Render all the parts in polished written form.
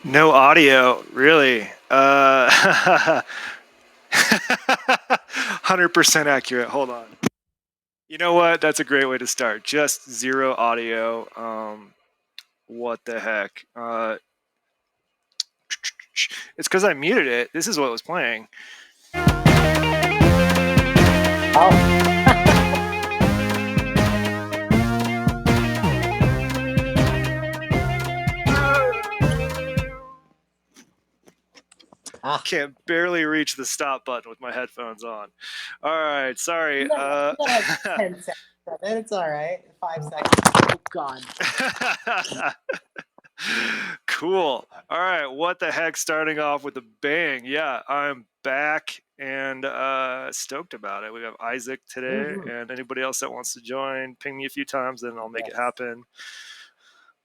No audio, really. 100% accurate. Hold on. You know what? That's a great way to start. Just zero audio. What the heck? It's because I muted it. This is what was playing. Oh, Can't barely reach the stop button with my headphones on. All right, sorry. you got like 10 seconds of it. It's all right. 5 seconds. Oh, God. Cool. All right. What the heck? Starting off with a bang. Yeah, I'm back and stoked about it. We have Isaac today, Mm-hmm. and anybody else that wants to join, ping me a few times, and I'll make it Yes. happen.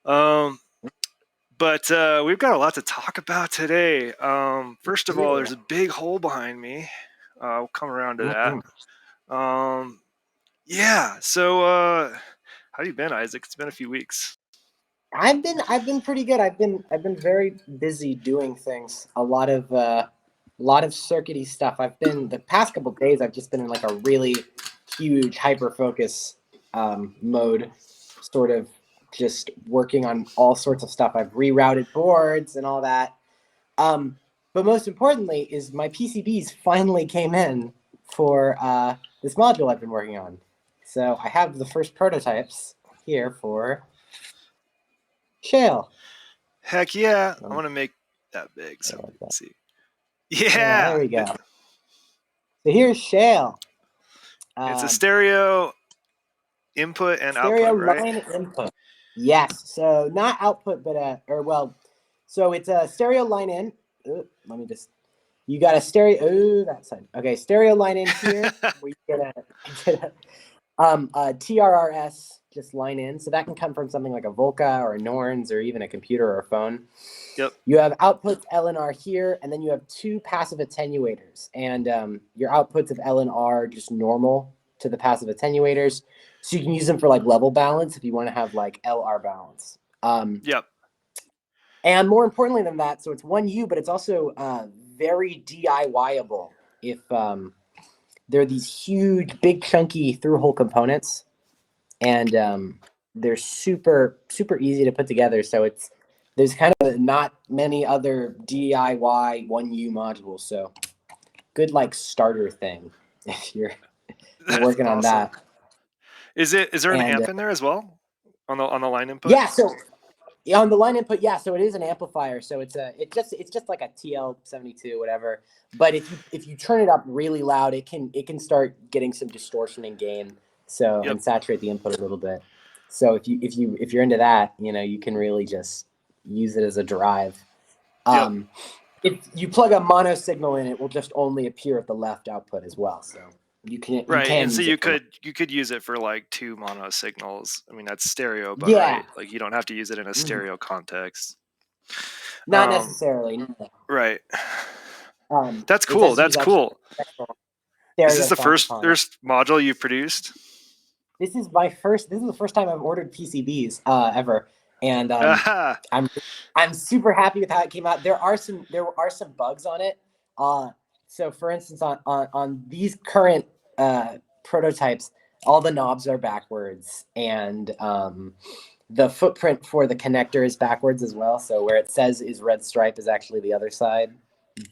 Um, but we've got a lot to talk about today. First of all, Do. there's a big hole behind me. We'll come around to Mm-hmm. that. Yeah. So, how you been, Isaac? It's been a few weeks. I've been pretty good. I've been very busy doing things. A lot of circuity stuff. I've been the past couple of days. I've just been in like a really huge hyper focus mode, sort of just working on all sorts of stuff. I've rerouted boards and all that. But most importantly is my PCBs finally came in for this module I've been working on. So I have the first prototypes here for Shale. Heck yeah. I Um, want to make that big so we like can that. see. Yeah, there Yeah. we go. So here's Shale. It's a Um, stereo input and stereo output, right? line input. Yes. So not output, but so it's a stereo line in. Let me just. You got a stereo. Oh, that side. Okay, stereo line in here. Where you get a TRRS just line in. So that can come from something like a Volca or a Norns or even a computer or a phone. Yep. You have outputs L and R here, and then you have two passive attenuators. And your outputs of L and R just normal to the passive attenuators. So you can use them for like level balance if you want to have like LR balance. Yep. And more importantly than that, so it's 1U, but it's also very DIY-able if they're these huge, big, chunky through-hole components. And they're super, super easy to put together. So there's kind of not many other DIY 1U modules. So good like starter thing if you're That's working on awesome. that. Is there an And amp in there as well on the line input? yeah, so yeah, on the line input, yeah, so it is an amplifier. So it's just like a TL72, whatever. But if you turn it up really loud, it can start getting some distortion and gain. So Yep. and saturate the input a little bit. So if you're into that, you can really just use it as a drive. Yep. If you plug a mono signal in, it will just only appear at the left output as well. So you can Right. And so use you it for could use it for like two mono signals. I mean that's stereo, but yeah, right. Like you don't have to use it in a stereo context. not Um necessarily. No. right. That's It cool. does That's use actually cool. Is stereo this the sockets first on it. first module you've produced? This is the first time I've ordered PCBs ever, and Aha. I'm I'm super happy with how it came out. There are some bugs on it. So for instance, on these current prototypes, all the knobs are backwards, and the footprint for the connector is backwards as well. So where it says is red stripe is actually the other side.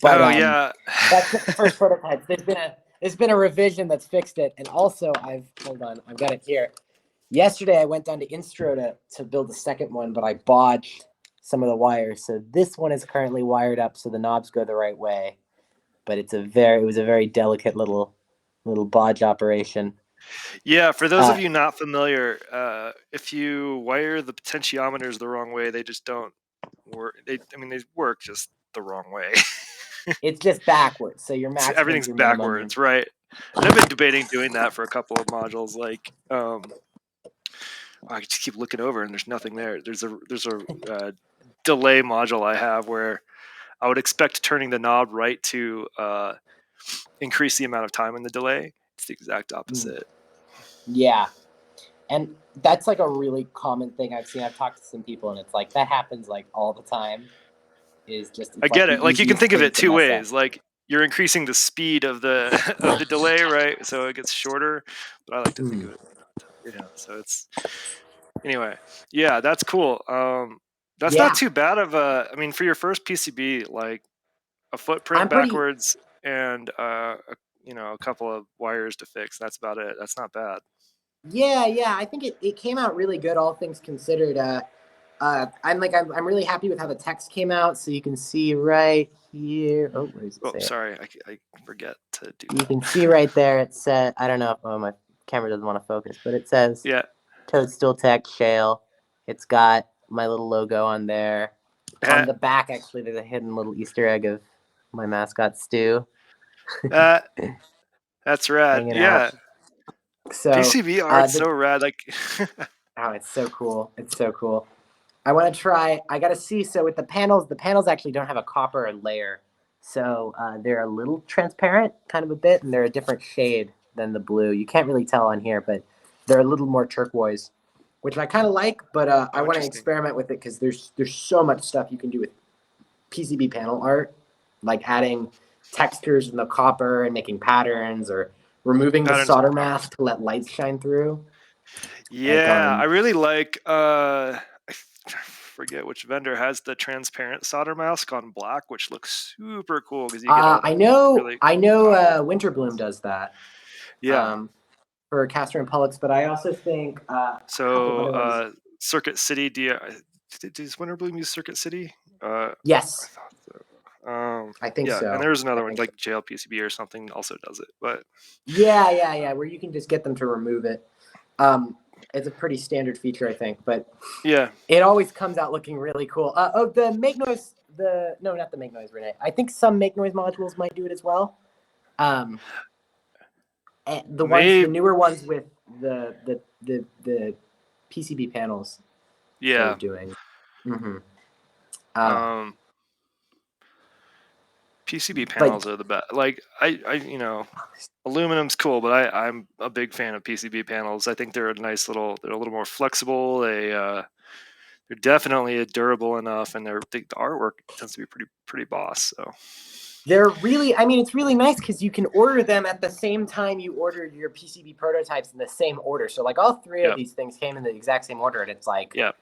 But Oh yeah. that's just the first prototype. There's been a revision that's fixed it, and also hold on, I've got it here. Yesterday I went down to Instro to build the second one, but I bodged some of the wires. So this one is currently wired up so the knobs go the right way. But it was a very delicate little bodge operation. Yeah, for those Uh, of you not familiar, if you wire the potentiometers the wrong way, they just don't work. They work just the wrong way. it's just backwards. So your maximum's Everything's your minimum. backwards, right? And I've been debating doing that for a couple of modules. Like, I just keep looking over and there's nothing there. There's a delay module I have where I would expect turning the knob right to increase the amount of time in the delay. It's the exact opposite. Yeah. And that's like a really common thing I've seen. I've talked to some people and it's like that happens like all the time. is just I it's like get the it. Like you can easiest think of thing it to two mess up. ways. Like you're increasing the speed of the of the delay, right? So it gets shorter. But I like to think Hmm. of it, so it's anyway. Yeah, that's cool. That's not Yeah, too bad of a. I mean, for your first PCB, like a footprint I'm pretty. backwards and a couple of wires to fix. That's about it. That's not bad. Yeah. I think it came out really good, all things considered. I'm really happy with how the text came out. So you can see right here. Oh, where does it Oh, say it? sorry, I forget to do You that. can see right there. It said, I don't know if my camera doesn't want to focus, but it says Yeah. Toadstool Tech Shale. It's got my little logo on there. On the back, actually, there's a hidden little Easter egg of my mascot Stu that that's rad. hanging out. Yeah. So, PCB art's the so rad. Like, oh, it's so cool. It's so cool. I want to try. I got to see. So with the panels actually don't have a copper layer, so they're a little transparent, kind of a bit, and they're a different shade than the blue. You can't really tell on here, but they're a little more turquoise, which I kind of like. But I oh, want to interesting. experiment with it because there's so much stuff you can do with PCB panel art, like adding textures in the copper and making patterns, or removing the Patterns. solder mask to let light shine through. Like Yeah, I really like. I forget which vendor has the transparent solder mask on black, which looks super cool because you get all I the know, really I cool know, copper. Winterbloom does that Yeah. for Castor and Pollux, but I also think a couple So other ones. Circuit City. Does Winterbloom use Circuit City? I Yes, thought so. I think Yeah, and so. there's I another one think so. like JLPCB or something also does it, but Yeah. Where you can just get them to remove it. Um, it's a pretty standard feature, I think, but yeah. it always comes out looking really cool. The Make Noise, no, not the Make Noise, Renee. I think some Make Noise modules might do it as well. Um, and the Maybe. newer ones with the PCB panels Yeah. start doing. Mm-hmm. Um, PCB But panels are the best. Like aluminum's cool, but I'm a big fan of PCB panels. I think they're a nice little. They're a little more flexible. They're definitely durable enough, and the artwork tends to be pretty boss. So they're really, I mean, it's really nice because you can order them at the same time you ordered your PCB prototypes in the same order. So like all three of yep, these things came in the exact same order, and it's like yep.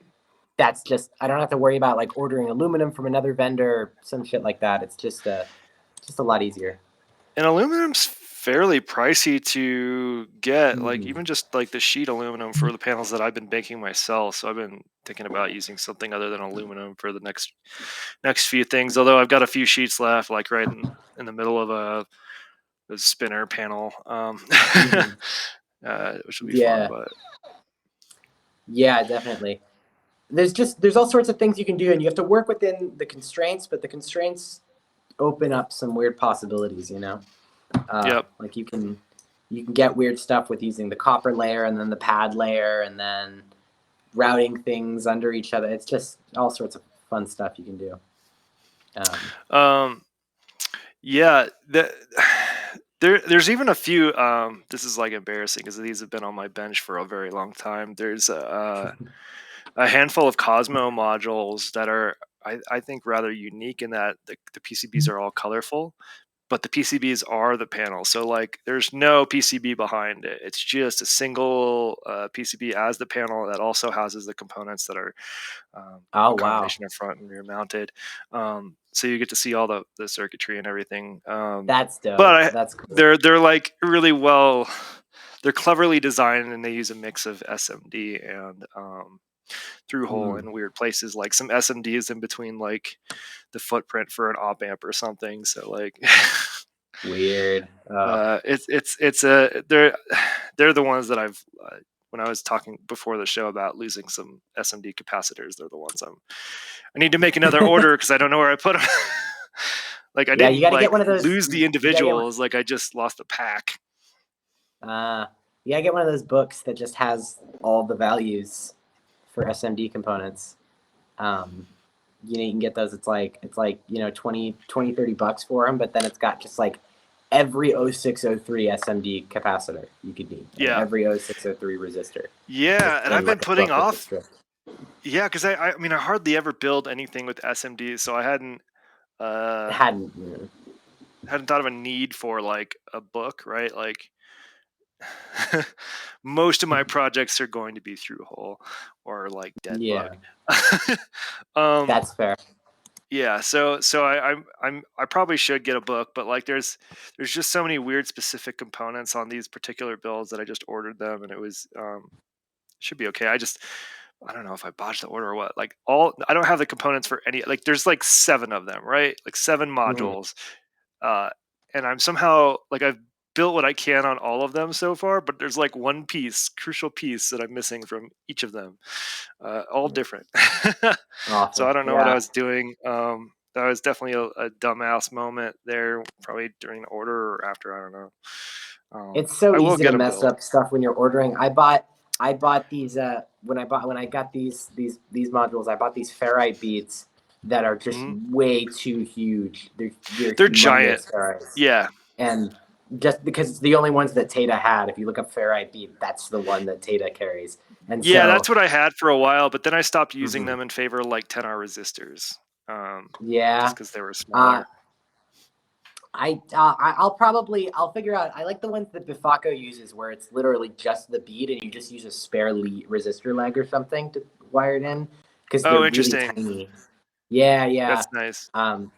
that's just I don't have to worry about like ordering aluminum from another vendor or some shit like that. It's just a lot easier. And aluminum's fairly pricey to get. Like Mm. even just like the sheet aluminum for the panels that I've been making myself. So I've been thinking about using something other than aluminum for the next few things. Although I've got a few sheets left, like right in the middle of a spinner panel, Mm-hmm. which will be fun. Yeah, But yeah, definitely. There's all sorts of things you can do, and you have to work within the constraints, but the constraints open up some weird possibilities. yep. Like you can get weird stuff with using the copper layer and then the pad layer and then routing things under each other. It's just all sorts of fun stuff you can do. Um, yeah. There's even a few. This is like embarrassing because these have been on my bench for a very long time. There's a handful of Cosmo modules that are, I think, rather unique in that the PCBs are all colorful, but the PCBs are the panel. So like, there's no PCB behind it. It's just a single PCB as the panel that also houses the components that are Oh a wow, combination of front and rear mounted. So you get to see all the circuitry and everything. that's dope. But That's cool. they're like really well. They're cleverly designed, and they use a mix of SMD and through hole Hmm. in weird places. Like some SMDs in between, like the footprint for an op amp or something. So like, Weird. it's a they're the ones that I've when I was talking before the show about losing some SMD capacitors. They're the ones I need to make another order because I don't know where I put them. Like I Yeah, you didn't got to get like one of those. lose the You got to get one. individuals. Like I just lost a pack. You got to get one of those books that just has all the values for SMD components. You can get those. It's like 20, $30 for them, but then it's got just like every 0603 SMD capacitor you could need, and Yeah, every 0603 resistor, just yeah, and I've in been like a putting book with the off. script. Yeah, because I mean I hardly ever build anything with SMDs, so I hadn't. hadn't. hadn't thought of a need for like a book, right? Like most of my projects are going to be through hole or like dead Yeah, bug. um, that's fair. yeah, so I probably should get a book, but like there's just so many weird specific components on these particular builds that I just ordered them, and it was should be okay. I don't know if I botched the order or what. Like I don't have the components for any. Like there's like 7 of them, right? Like 7 Mhm. modules, uh, and I'm somehow like I've built what I can on all of them so far, but there's like one crucial piece that I'm missing from each of them, all different. So Awesome. I don't know what I Yeah, was doing. That was definitely a dumbass moment there, probably during the order or after. I don't know. it's so I will easy to get them mess built. up stuff when you're ordering. I bought these when I got these modules. I bought these ferrite beads that are just Hmm. way too huge. They're They're giant. humongous ferrites, Yeah, and just because it's the only ones that Tata had. If you look up ferrite bead, that's the one that Tata carries, and yeah, so that's what I had for a while, but then I stopped using mhm. them in favor of like 10R resistors, just Yeah. because they were Uh, smaller. I'll figure out. I like the ones that Bifaco uses, where it's literally just the bead, and you just use a spare resistor leg or something to wire it in, because they're Oh, really interesting. tiny. Yeah, yeah. That's nice. Um,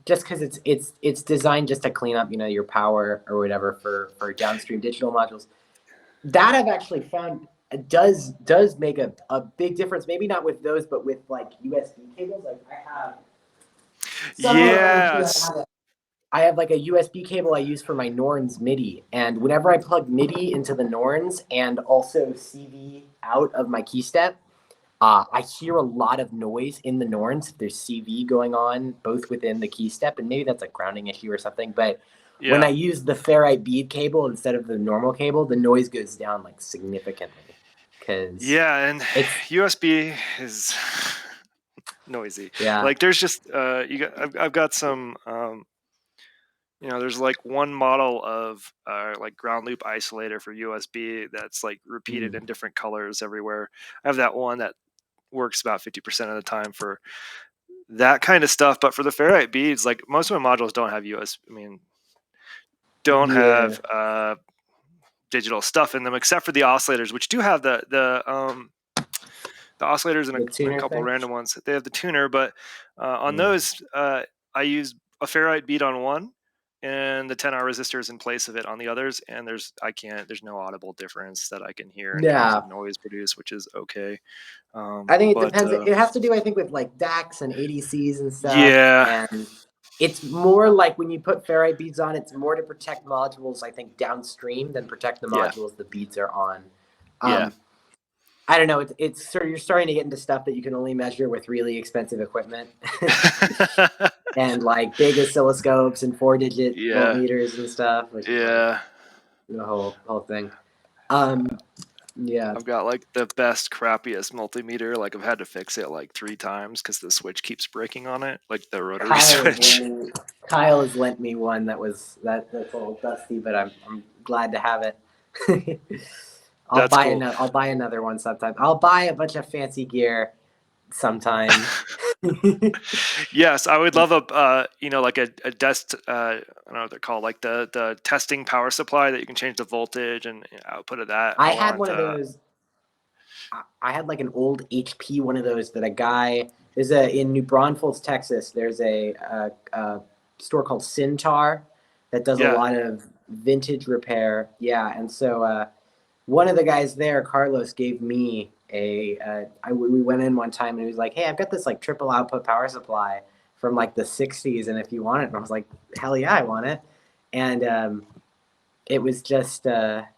just because it's designed just to clean up, your power or whatever for downstream digital modules. That I've actually found does make a big difference. Maybe not with those, but with like USB cables. Like I have somehow or other too. Yes. I have like a USB cable I use for my Norns MIDI, and whenever I plug MIDI into the Norns and also CV out of my keystep, I hear a lot of noise in the Norns. There's CV going on both within the keystep, and maybe that's a grounding issue or something. But when I Yeah. use the ferrite bead cable instead of the normal cable, the noise goes down like significantly because Yeah, and it's USB is noisy. yeah. Like there's just I've got some there's like one model of like ground loop isolator for USB that's like repeated Mm, in different colors everywhere. I have that one that works about 50% of the time for that kind of stuff, but for the ferrite beads, like most of my modules don't have USB. I mean, don't yeah, have digital stuff in them except for the oscillators, which do have the oscillators and the a tuner couple thing. random ones. They have the tuner, but on Yeah. those, I use a ferrite bead on one and the 10R resistors in place of it on the others. And there's no audible difference that I can hear in terms Yeah. of noise produced, which is okay. I think it But depends. It has to do, I think, with like DACs and ADCs and stuff. yeah, And it's more like when you put ferrite beads on, it's more to protect modules, I think, downstream than protect the yeah, modules the beads are on. yeah. Um, I don't know. It's sort of, you're starting to get into stuff that you can only measure with really expensive equipment and like big oscilloscopes and 4-digit Yeah, voltmeters and stuff, which is like yeah. the whole thing. Um, yeah. I've got like the best, crappiest multimeter. Like I've had to fix it like 3 times because the switch keeps breaking on it, like the rotary Kyle is switch. lending. Kyle has lent me one that's a little dusty, but I'm glad to have it. That's cool. I'll buy another one sometime. I'll buy a bunch of fancy gear sometime. Yes, I would love like a desk. I don't know what they're called, like the testing power supply that you can change the voltage and output of that. I I had want. one of those. I had like an old HP one of those that a guy there's a in New Braunfels, Texas. There's a store called Cintar that does a Yeah, lot of vintage repair. Yeah, and so one of the guys there, Carlos, gave me we went in one time and he was like, "Hey, I've got this like triple output power supply from like the '60s, and if you want it," and I was like, "Hell yeah, I want it." And it was just that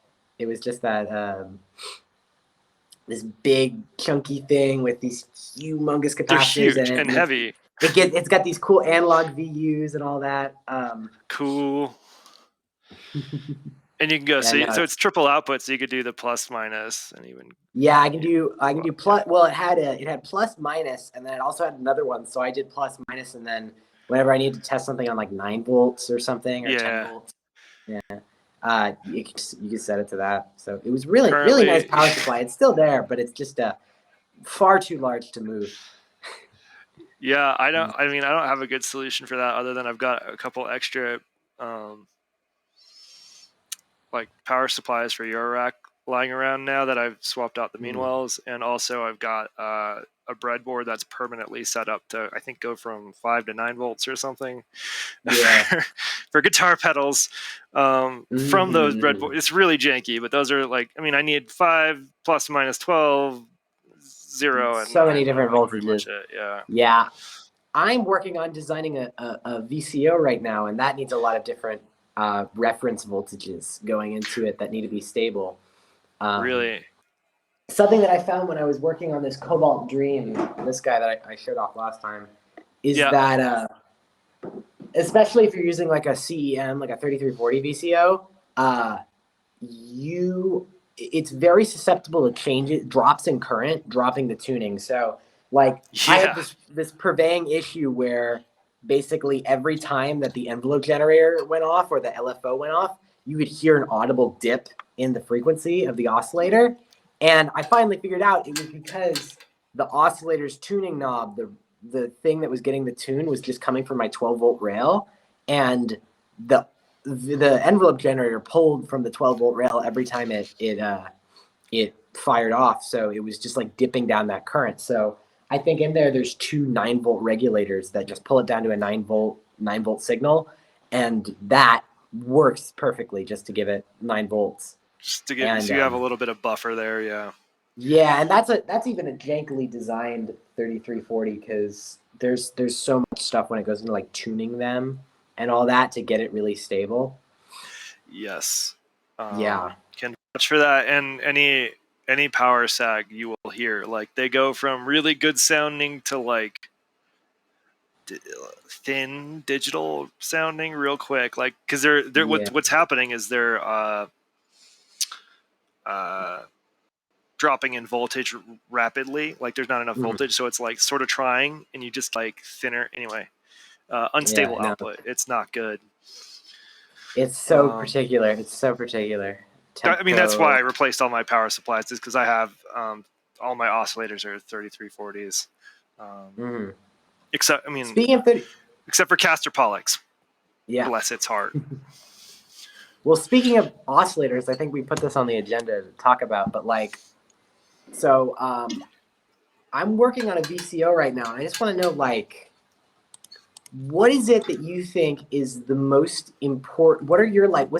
this big chunky thing with these humongous they're capacitors in huge it, and and heavy. it's got these cool analog VUs and all that. Cool. And you can go Yeah, so no, it's triple output, so you could do the plus minus and even yeah, yeah, I can do plus. Well, it had plus minus, and then it also had another one. So I did plus minus, and then whenever I need to test something on like 9 volts or something or 10 volts, yeah, you could set it to that. So it was really nice currently. power supply. It's still there, but it's just far too large to move. Yeah, I don't. I mean, I don't have a good solution for that other than I've got a couple extra, um, like power supplies for your rack lying around now that I've swapped out the Mm. Meanwells, and also I've got a breadboard that's permanently set up to I think go from 5 to 9 volts or something Yeah. for guitar pedals. From those breadboards, it's really janky, but those are like I mean I need 5 plus minus 12, 0 and So 9. many different Like pretty voltages. much it. Yeah. Yeah. I'm working on designing a VCO right now, and that needs a lot of different reference voltages going into it that need to be stable. Really. Something that I found when I was working on this Cobalt Dream, this guy that I showed off last time, is Yeah. that especially if you're using like a CEM, like a 3340 VCO, it's very susceptible to changes, drops in current, dropping the tuning. So like I had Yeah. this purveying issue where basically every time that the envelope generator went off or the LFO went off, you would hear an audible dip in the frequency of the oscillator. And I finally figured out it was because the oscillator's tuning knob, the thing that was getting the tune was just coming from my 12-volt rail, and the envelope generator pulled from the 12-volt rail every time it fired off. So it was just like dipping down that current. So I think in there's two 9-volt regulators that just pull it down to a 9-volt signal, and that works perfectly just to give it 9 volts. Just to get And so you have a little bit of buffer there. Yeah. yeah, and that's even a jankily designed 3340 because there's so much stuff when it goes into like tuning them and all that to get it really stable. Yes. Yeah. Can vouch for that. And any power sag you will hear, like they go from really good sounding to like thin digital sounding real quick. Like because they're Yeah. what's happening is they're uh, dropping in voltage rapidly. Like there's not enough voltage, so it's like sort of trying, and you just like thinner anyway. Unstable Yeah, no. output. It's not good. It's so particular. It's so particular. I mean, that's why I Tempo. replaced all my power supplies, is because I have all my oscillators are 3340s. Except, I mean, Speaking of 30, except for Castor Pollux. yeah. Bless its heart. Well, speaking of oscillators, I think we put this on the agenda to talk about, but like, so I'm working on a VCO right now, and I just want to know, like, what is it that you think is the most important? What's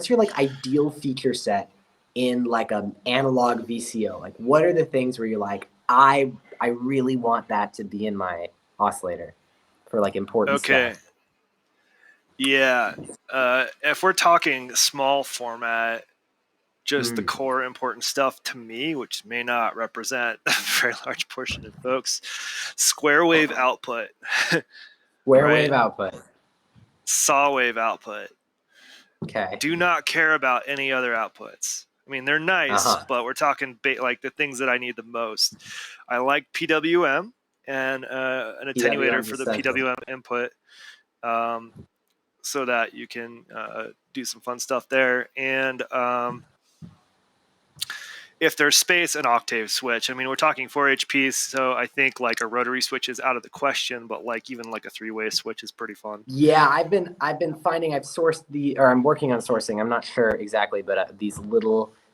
your like ideal feature set in like an analog VCO? Like, what are the things where you're like, I really want that to be in my oscillator for like important stuff? Yeah. If we're talking small format, just the core important stuff to me, which may not represent a very large portion of folks, square wave output. Square wave output. Saw wave output. Okay. Do not care about any other outputs. I mean, they're nice, but we're talking like the things that I need the most. I like PWM and an attenuator for the PWM input, so that you can do some fun stuff there. And if there's space, an octave switch. I mean, we're talking 4 HP, so I think like a rotary switch is out of the question, but like even like a 3-way switch is pretty fun. Yeah, I've been finding I've sourced I'm working on sourcing. I'm not sure exactly, but these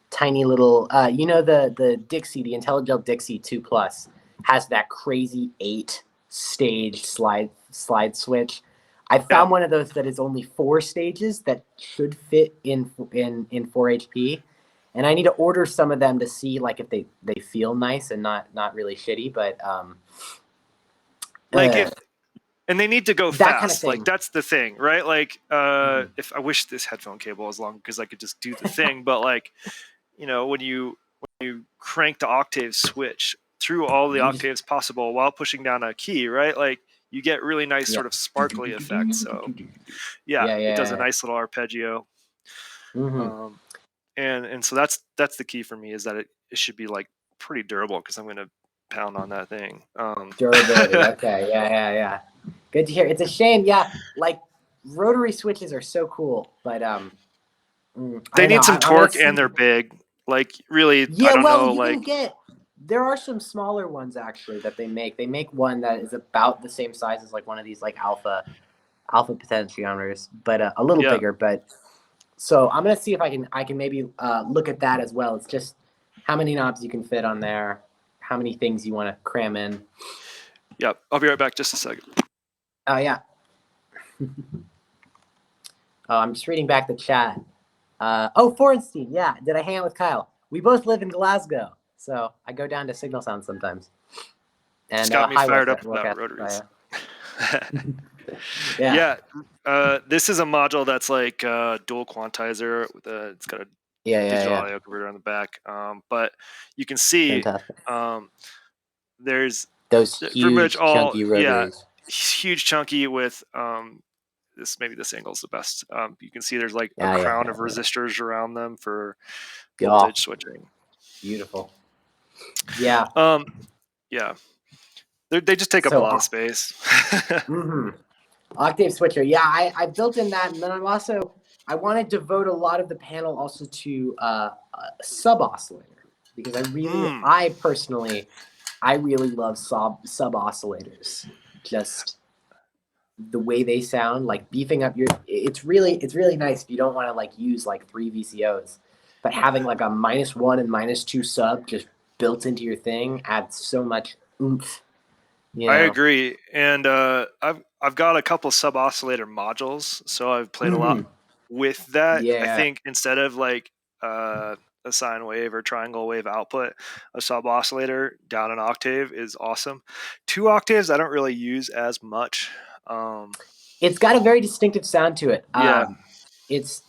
tiny little the Dixie, the IntelliGel Dixie 2 Plus has that crazy 8-stage slide switch. I found one of those that is only 4 stages that should fit in 4 HP. And I need to order some of them to see like if they feel nice and not really shitty, but and they need to go that fast. Kind of thing. Like that's the thing, right? Like if I wish this headphone cable was long because I could just do the thing, but like when you crank the octave switch through all the octaves possible while pushing down a key, right? Like you get really nice sort of sparkly effects. So it does a nice little arpeggio. And so that's the key for me, is that it should be like pretty durable, because I'm going to pound on that thing. Durability. Okay. Yeah. Good to hear. It's a shame. Yeah. Like rotary switches are so cool, but they need some torque and they're big. Like really, yeah. I don't know. You like can get There are some smaller ones actually that they make. They make one that is about the same size as like one of these like alpha potentiometers, but a little Yeah. bigger. But so I'm gonna see if I can maybe look at that as well. It's just how many knobs you can fit on there, how many things you want to cram in. Yep. I'll be right back. Just a second. Oh yeah. Oh, I'm just reading back the chat. Forenstein, yeah. Did I hang out with Kyle? We both live in Glasgow, so I go down to Signal Sound sometimes. And It's got me hi, fired up Wildcat, about rotaries. Yeah. This is a module that's like dual quantizer with it's got a digital audio converter on the back. But you can see there's those pretty much huge all chunky rotaries. huge chunky with maybe this angle's the best. You can see there's like a crown of resistors around them for voltage switching. Beautiful. Yeah. Yeah. They just take up a lot of space. Octave switcher. Yeah, I built in that, and then I want to devote a lot of the panel also to sub oscillator, because I personally love sub oscillators. Just the way they sound, like beefing up it's really nice if you don't want to like use like 3 VCOs, but having like a -1 and -2 sub just built into your thing adds so much oomph. You know? I agree, and I've got a couple sub oscillator modules, so I've played a lot with that. Yeah. I think instead of like a sine wave or triangle wave output, a sub oscillator down an octave is awesome. 2 octaves I don't really use as much. It's got a very distinctive sound to it. Yeah. It's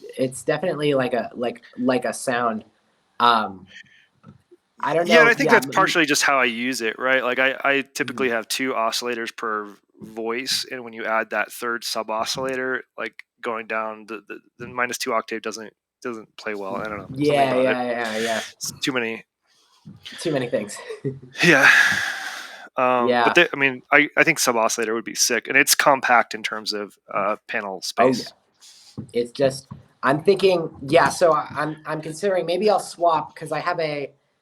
definitely like a sound. I don't know. Yeah, and I think that's partially just how I use it, right? Like I typically have 2 oscillators per voice, and when you add that third sub oscillator, like going down the -2 octave doesn't play well. I don't know. Yeah. It's too many things. Yeah. But I think sub oscillator would be sick, and it's compact in terms of panel space. Oh, yeah. It's just I'm thinking, so I'm considering maybe I'll swap, because I have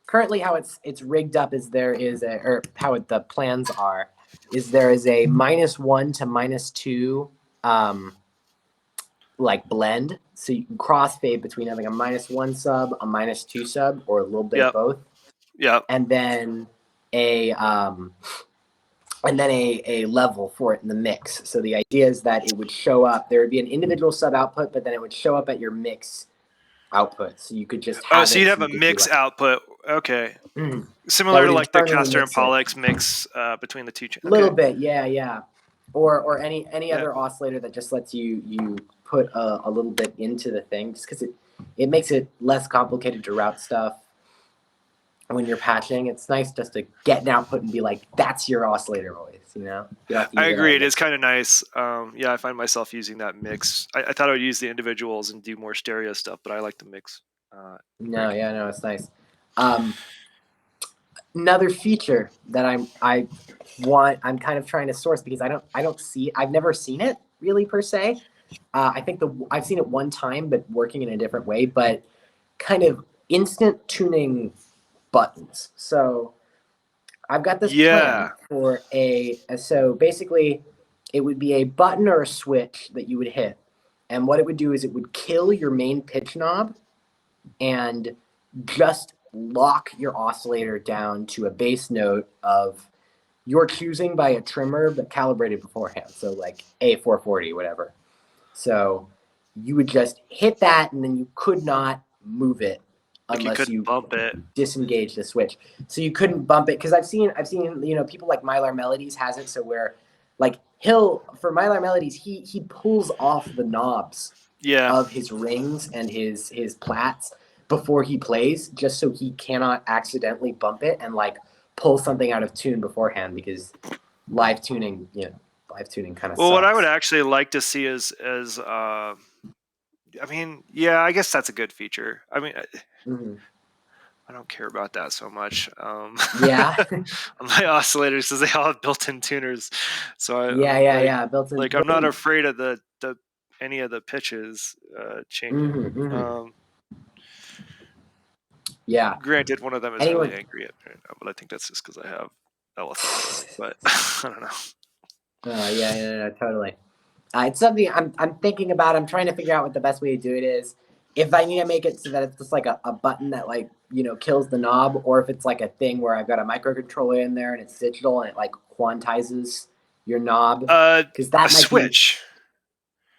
currently how it's rigged up is the plans are is there is a -1 to -2 like blend, so you can crossfade between having a -1 sub, a -2 sub, or a little bit of both. Yeah. And then a level for it in the mix. So the idea is that it would show up. There would be an individual sub output, but then it would show up at your mix output. So you could just have so you'd have a mix output. Okay. Similar to like the Castor and Pollux mix between the two channels. A little bit, yeah. Or any other oscillator that just lets you put a little bit into the thing, just because it makes it less complicated to route stuff. When you're patching, it's nice just to get an output and be like, that's your oscillator voice, you know? I agree. It is kind of nice. I find myself using that mix. I thought I would use the individuals and do more stereo stuff, but I like the mix. No, it's nice. Another feature that I'm kind of trying to source, because I've never seen it really per se. I think I've seen it one time, but working in a different way, but kind of instant tuning buttons. So I've got this plan for so basically it would be a button or a switch that you would hit, and what it would do is it would kill your main pitch knob and just lock your oscillator down to a bass note of your choosing by a trimmer, but calibrated beforehand, so like A440, whatever. So you would just hit that, and then you could not move it unless you bump it, disengage the switch. So you couldn't bump it, because I've seen people like Mylar Melodies has it, so where like for Mylar Melodies he pulls off the knobs of his rings and his plats before he plays, just so he cannot accidentally bump it and like pull something out of tune beforehand, because live tuning kind of sucks. What I would actually like to see is I guess that's a good feature. I mean, I don't care about that so much. On my oscillators, because they all have built-in tuners. So built-in. Like I'm not afraid of the any of the pitches changing. Yeah. Granted, one of them is Anyone. really angry at me right now, but I think that's just because I have elephantis. But I don't know. Yeah, totally. It's something I'm thinking about. I'm trying to figure out what the best way to do it is. If I need to make it so that it's just like a button that like, kills the knob, or if it's like a thing where I've got a microcontroller in there and it's digital and it like quantizes your knob, because A that might be, switch.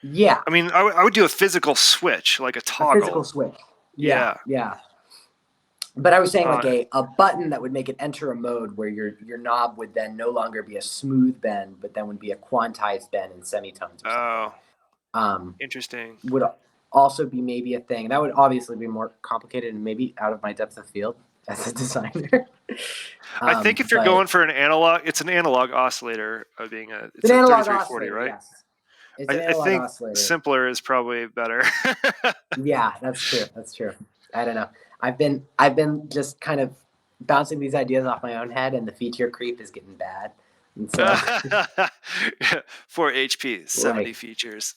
yeah, I mean, I would do a physical switch, like a a physical toggle. switch. Yeah, Yeah. yeah. But I was saying like Uh, a button that would make it enter a mode where your knob would then no longer be a smooth bend, but then would be a quantized bend in semitones or something. Um, Interesting. would also be maybe a thing. That would obviously be more complicated and maybe out of my depth of field as a designer. I think if you're But going for an analog, it's an analog oscillator. it's It's an a analog 3340, oscillator, right? yes. It's an I analog think oscillator. simpler is probably better. Yeah, that's true. That's true. I don't know. I've been just kind of bouncing these ideas off my own head, and the feature creep is getting bad. And so 4 HP, 70 like, features.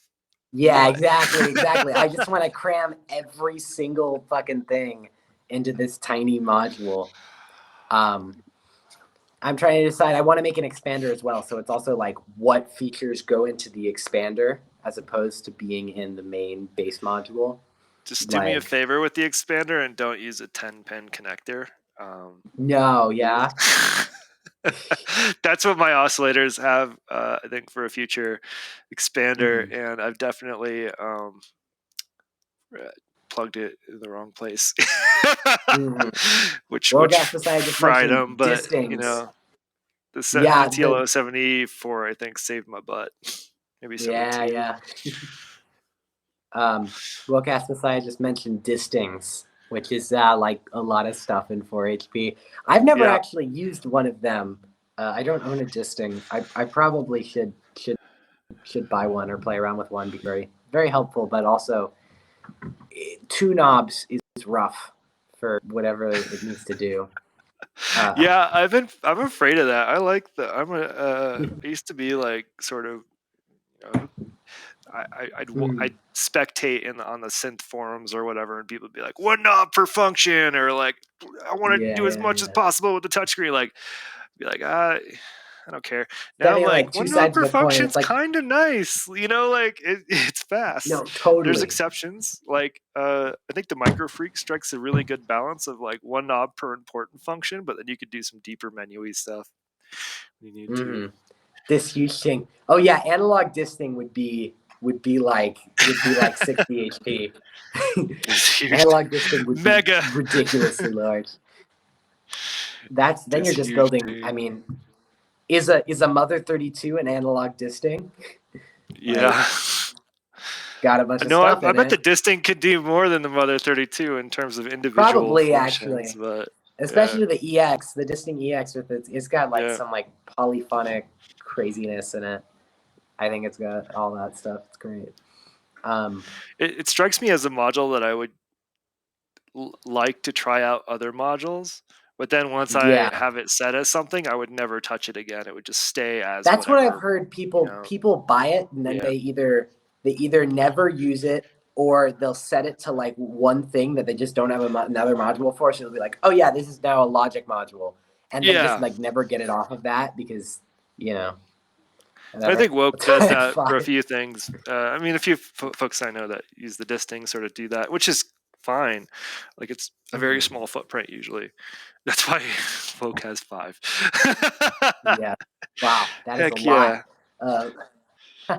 yeah, What? exactly. I just want to cram every single fucking thing into this tiny module. I'm trying to decide. I want to make an expander as well, so it's also like what features go into the expander as opposed to being in the main base module. Just do me a Like, favor with the expander and don't use a 10-pin connector. no, yeah. That's what my oscillators have, I think, for a future expander, Mhm. and I've definitely plugged it in the wrong place, Mhm. which Well, gas beside just fried mentioned them. But distings. the Yeah, TL074 I think saved my butt. Maybe 72. yeah. Well, gas beside just mentioned distings, which is like a lot of stuff in 4HP. I've never Yeah, actually used one of them. I don't own a disting. I probably should buy one or play around with one. Be very helpful, but also two knobs is rough for whatever it needs to do. yeah. I'm afraid of that. I like the. I used to be like sort of. You know, I'd spectate on the synth forums or whatever, and people would be like, "One knob per function," or like, "I want to do as much as Yeah. possible with the touchscreen." Like, be like, I don't care. Now I'm Definitely like, like two one knob sides of per a coin. It's function's like, kind of nice, like it's fast. no, There's totally. exceptions, like I think the Micro Freak strikes a really good balance of like one knob per important function, but then you could do some deeper menu-y stuff when you need to. This huge thing. Oh yeah, analog disting would be like 60 HP. This huge, Analog disting would be mega, ridiculously large. Then this you're just huge building. I thing. mean, is a Mother 32 an analog disting? Like, Yeah. got a bunch of No, stuff I in bet the it. distinct could do more than the Mother 32 in terms of individual Probably functions, actually, but yeah, especially the EX, the disting EX with it's got like yeah. some like polyphonic craziness in it. I think it's got all that stuff. It's great. Um, It strikes me as a module that I would like to try out other modules, but then once I yeah, have it set as something, I would never touch it again. It would just stay as that's what I've whatever, heard. you People know. people buy it and then Yeah. they either never use it, or they'll set it to like one thing that they just don't have another module for. So they'll be like, oh yeah, this is now a logic module, and then just Yeah. like never get it off of that because you know I whatever. think Woke That's does what I that for a find. few things. I mean, a few folks I know that use the disting sort of do that, which is fine. Like it's a very Mhm. small footprint usually. That's why Woke has 5. Yeah. Wow, that is a Heck lot. yeah. Uh,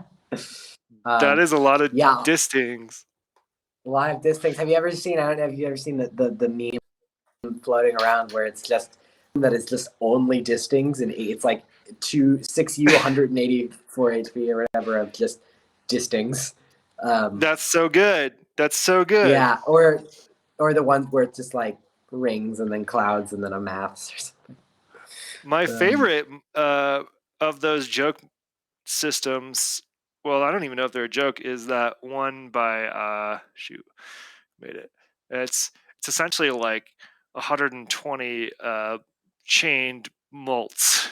That is a lot of yeah, distings. a lot of these things. Have you ever seen? I don't know. Have you ever seen the meme floating around where it's just that it's just only distings and it's like 6U 184 HP or whatever of just distings. That's so good. That's so good. Yeah, or the ones where it's just like rings and then clouds and then a maths or something. My Um, favorite of those joke systems, well, I don't even know if they're a joke, is that one by shoot, made it. It's essentially like 120 chained malts.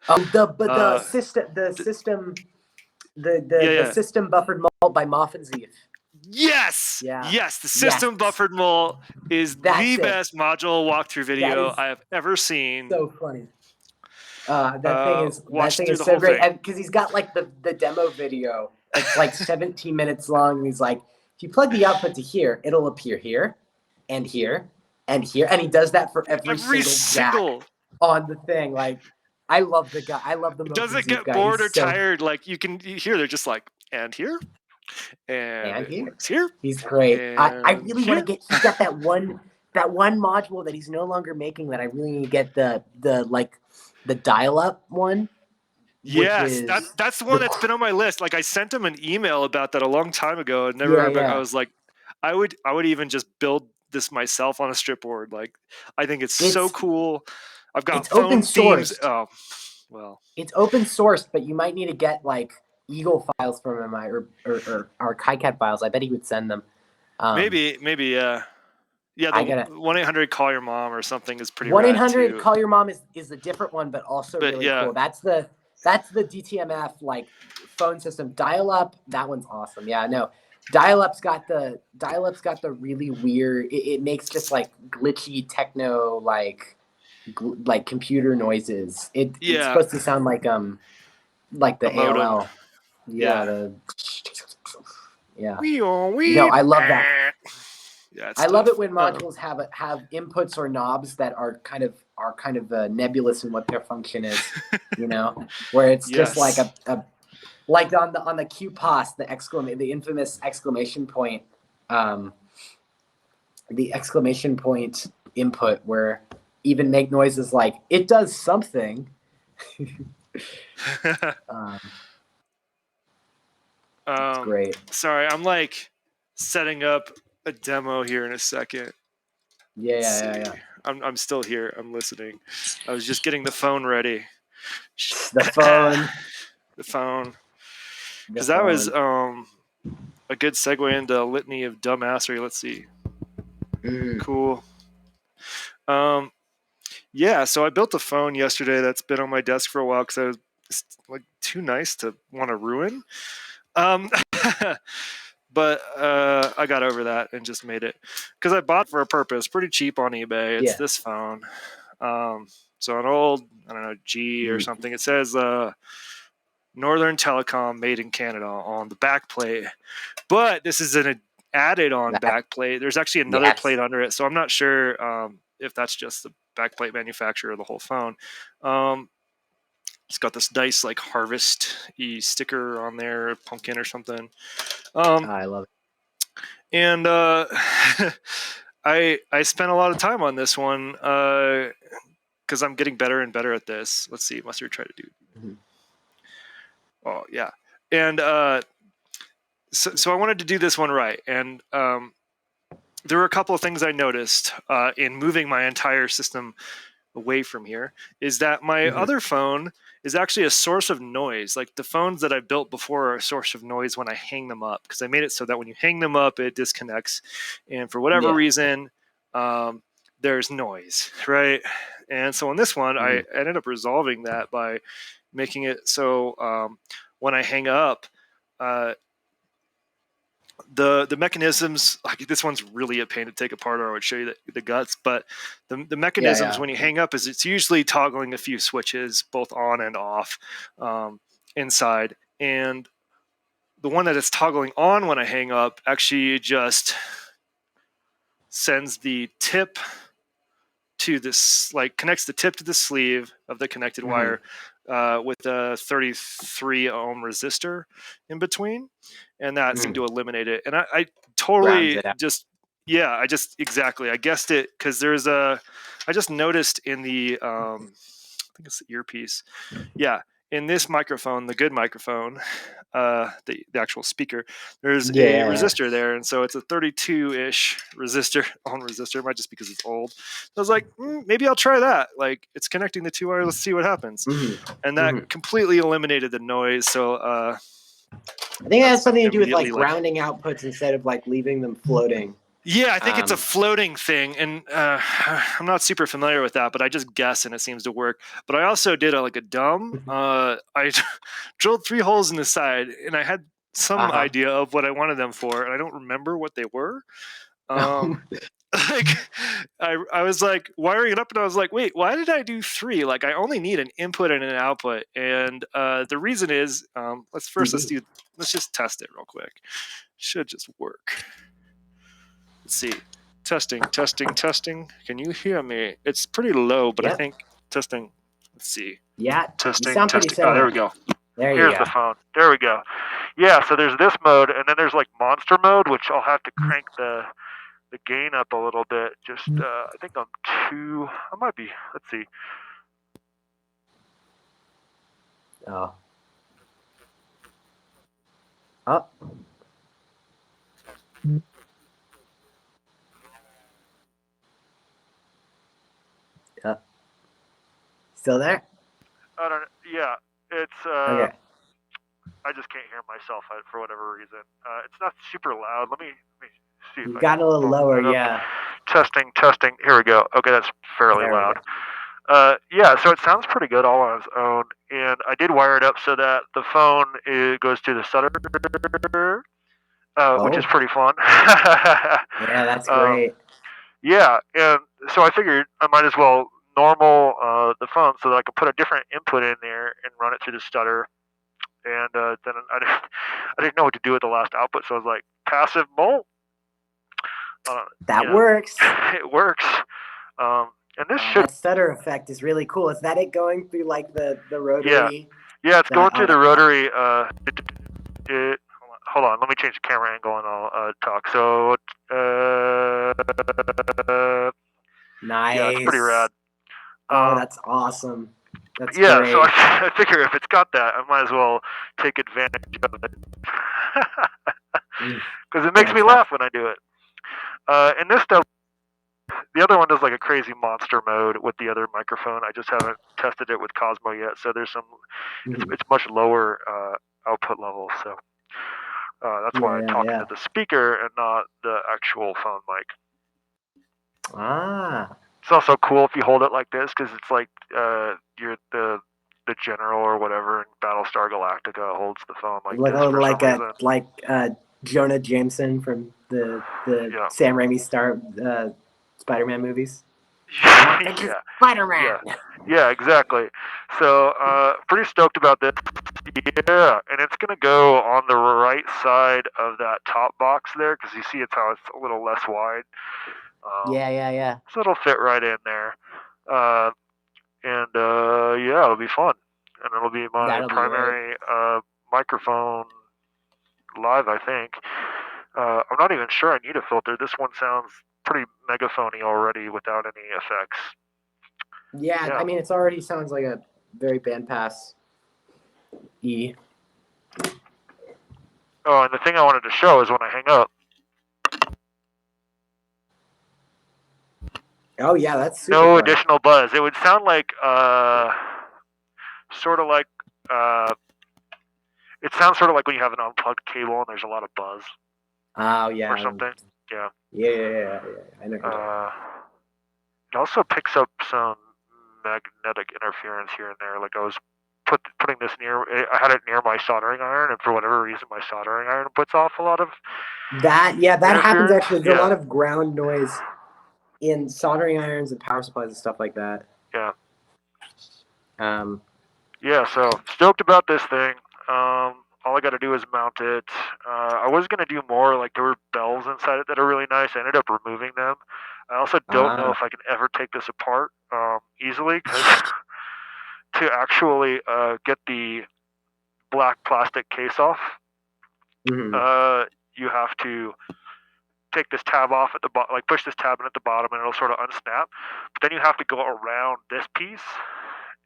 oh, the uh, system the th- system the the yeah, the yeah. system buffered malt by Moffensief. Yes, Yeah. yes. The Yes. system buffered mole is That's the it. best module walkthrough That video is I have ever seen. so funny. That Watched thing through is the so whole great, thing. and because he's got like the demo video that's like 17 minutes long, and he's like, if you plug the output to here, it'll appear here, and here, and here, and he does that for every single jack on the thing. Like, I love the guy. I love the Motion Doesn't Zoop get guy. bored or He's so tired. Like you hear, they're just like, and here, and and it here. works here, He's great. I and really want to here. get. He's got that one module that he's no longer making that I really need to get the dial up one. Which Yes, is that's the one that's been on my list. Like I sent him an email about that a long time ago and never heard back. I was like, I would even just build this myself on a strip board. Like I think it's so cool. I've got it's open phone themes. sourced. Oh, well, It's open sourced, but you might need to get like Eagle files from him or KiCad files. I bet he would send them. maybe, yeah. I The gotta 1-800 call your mom or something is pretty one eight rad hundred too. call your mom is a different one, but also But really yeah, cool. That's the DTMF like phone system. Dial up, that one's awesome. Yeah, no. Dial up's got the really weird. It makes just like glitchy techno like computer noises. It's yeah, supposed to sound like the a modem. AOL. Yeah. Yeah. We No, I love that. Yeah, I love it when modules have inputs or knobs that are kind of nebulous in what their function is. You know, where it's just like a like on the QPOS, the infamous exclamation point, the exclamation point input where even make noises like it does something. It's great. Sorry, I'm like setting up a demo here in a second. Yeah. I'm still here. I'm listening. I was just getting the phone ready. The phone. The phone. Because that was a good segue into a litany of dumbassery. Let's see. Cool. Yeah, so I built a phone yesterday that's been on my desk for a while because I was like too nice to want to ruin. But I got over that and just made it because I bought it for a purpose, pretty cheap on eBay. It's this phone. So an old, I don't know, G or something. It says Northern Telecom made in Canada on the back plate. But this is an added on back plate. There's actually another plate under it. So I'm not sure if that's just the back plate manufacturer of the whole phone. It's got this nice like harvest-y sticker on there, pumpkin or something. I love it. And I spent a lot of time on this one because I'm getting better and better at this. Let's see, must try to do. Oh yeah, and so I wanted to do this one right, and there were a couple of things I noticed in moving my entire system away from here. Is that my other phone is actually a source of noise. Like the phones that I built before are a source of noise when I hang them up because I made it so that when you hang them up, it disconnects. And for whatever reason, there's noise, right? And so on this one, I ended up resolving that by making it so when I hang up, the mechanisms, like this one's really a pain to take apart, or I would show you the guts, but the mechanisms when you hang up is it's usually toggling a few switches both on and off inside, and the one that it's toggling on when I hang up actually just sends the tip to this, like connects the tip to the sleeve of the connected wire with a 33 ohm resistor in between, and that seemed to eliminate it. And I totally just I guessed it because there's I just noticed in the I think it's the earpiece, in this microphone, the good microphone, the actual speaker, there's a resistor there, and so it's a 32-ish resistor on resistor. It might just because it's old. So I was like, maybe I'll try that. Like it's connecting the two wires. Let's see what happens. And that completely eliminated the noise. So I think it has something to do with like grounding outputs instead of like leaving them floating. Yeah, I think it's a floating thing, and I'm not super familiar with that, but I just guess, and it seems to work. But I also did I drilled 3 holes in the side, and I had some Uh-huh. idea of what I wanted them for, and I don't remember what they were. Like I was like wiring it up, and I was like, wait, why did I do 3? Like I only need an input and an output, and the reason is let's just test it real quick. Should just work. Let's see. Testing, testing, testing. Can you hear me? It's pretty low, but I Yep. think testing. Let's see. Yeah. You Testing, sound pretty testing. Oh, there we similar. go. There you Here's go. the phone. There we go. Yeah, so there's this mode, and then there's like monster mode, which I'll have to crank the gain up a little bit. Just I think on 2. I might be. Let's see. Oh. Oh. Still there? I don't know. Yeah, it's. Okay. I just can't hear myself for whatever reason. It's not super loud. Let me see if You I got can a little bump lower, that up. yeah. Testing, testing. Here we go. Okay, that's fairly There we loud. go. Yeah, so it sounds pretty good all on its own, and I did wire it up so that the phone goes to the stutter, which is Oh. pretty fun. Yeah, that's um, great. yeah, and so I figured I might as well normal the phone so that I can put a different input in there and run it through the stutter. And then I didn't know what to do with the last output, so I was like, passive mult. That Yeah, works. it works. And this should. That stutter effect is really cool. Is that it going through like the Yeah, rotary? yeah, it's going through the That's rotary. Hold on, let me change the camera angle and I'll talk. So, nice. yeah, it's pretty rad. Oh, that's awesome. That's Yeah, great. so I figure if it's got that, I might as well take advantage of it because it makes me laugh when I do it. And this stuff, the other one does like a crazy monster mode with the other microphone. I just haven't tested it with Cosmo yet, so there's some. It's much lower output level, so that's why I'm talking to the speaker and not the actual phone mic. Ah. It's also cool if you hold it like this because it's like you're the general or whatever in Battlestar Galactica holds the phone like this for some reason. Like Jonah Jameson from the Yeah. Sam Raimi Spider-Man movies. Yeah. Spider-Man. Yeah, exactly. So pretty stoked about this. Yeah, and it's gonna go on the right side of that top box there because you see it's how it's a little less wide. Yeah. So it'll fit right in there. And yeah, it'll be fun, and it'll be my primary microphone live. I think. I'm not even sure I need a filter. This one sounds pretty megaphony already without any effects. Yeah, I mean, it already sounds like a very bandpass E. Oh, and the thing I wanted to show is when I hang up. Oh yeah, that's super no fun. Additional buzz. It would sound like sort of like it sounds sort of like when you have an unplugged cable and there's a lot of buzz. Oh yeah. Or something. Yeah. Yeah. I know. It also picks up some magnetic interference here and there. Like I was putting this near. I had it near my soldering iron, and for whatever reason, my soldering iron puts off a lot of that. Yeah, that happens actually. There's a lot of ground noise in soldering irons and power supplies and stuff like that. Yeah. Yeah. So stoked about this thing. All I got to do is mount it. I was gonna do more. Like there were bells inside it that are really nice. I ended up removing them. I also don't know if I can ever take this apart easily because to actually get the black plastic case off, you have to take this tab off at the bottom, like push this tab in at the bottom, and it'll sort of unsnap. But then you have to go around this piece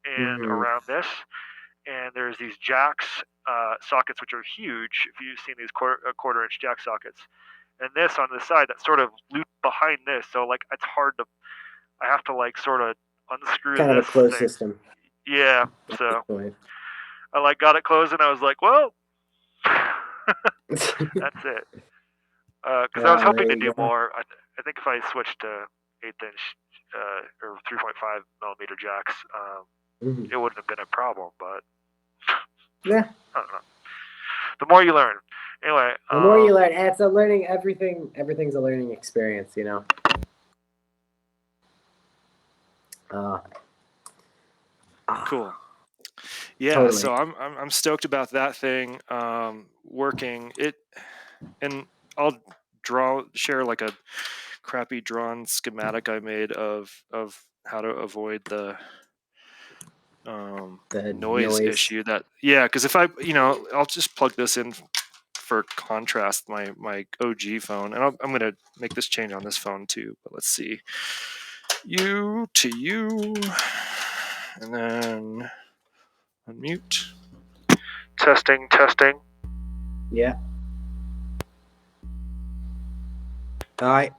and around this, and there's these jacks sockets which are huge. If you've seen these quarter-inch jack sockets, and this on the side that's sort of looped behind this, so like it's hard to. I have to like sort of unscrew kind this of a closed thing. system. Yeah, so I like got it closed, and I was like, well, that's it. Because I was hoping to do more. I think if I switched to 1/8" or 3.5 millimeter jacks, it wouldn't have been a problem. But yeah, I don't know. The more you learn. Anyway, the more you learn, it's a learning. Everything's a learning experience, you know. Cool. Yeah, Totally. so I'm stoked about that thing working. And I'll share like a crappy drawn schematic I made of how to avoid the The noise noise. issue. Because if I'll just plug this in for contrast, my OG phone, and I'm gonna make this change on this phone too. But let's see, you to you, and then unmute. Testing. Yeah. All right.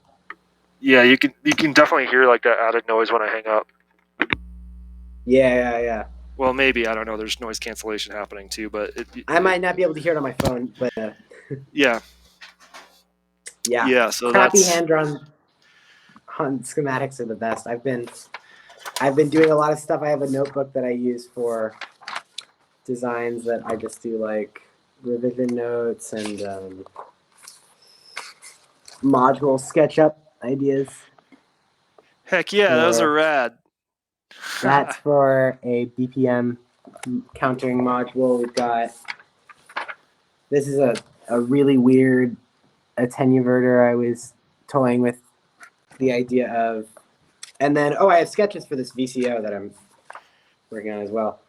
Yeah, you can definitely hear like that added noise when I hang up. Yeah. Well, maybe, I don't know. There's noise cancellation happening too, but I might not be able to hear it on my phone, but yeah. yeah. So Crappy that's hand drawn schematics are the best. I've been doing a lot of stuff. I have a notebook that I use for designs that I just do like revision notes and module SketchUp ideas. heck yeah, those are rad. That's for a BPM countering module. We've got this is a really weird attenuator I was toying with the idea of. And then, I have sketches for this VCO that I'm working on as well.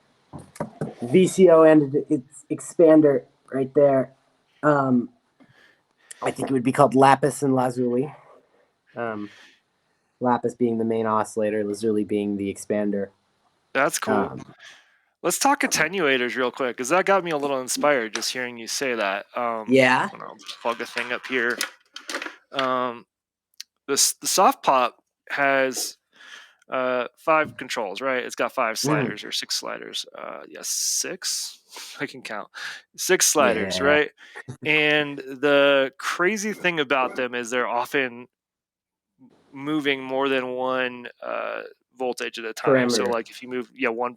VCO and its expander right there. I think it would be called Lapis and Lazuli. Lapis being the main oscillator, Lazuli being the expander. That's cool. Let's talk attenuators real quick, because that got me a little inspired just hearing you say that. Yeah. I'll plug a thing up here. The soft pop has 5 controls, right? It's got 5 sliders or 6 sliders. Yes, 6. I can count 6 sliders, right? And the crazy thing about them is they're often moving more than one voltage at a time. Parameter. So like if you move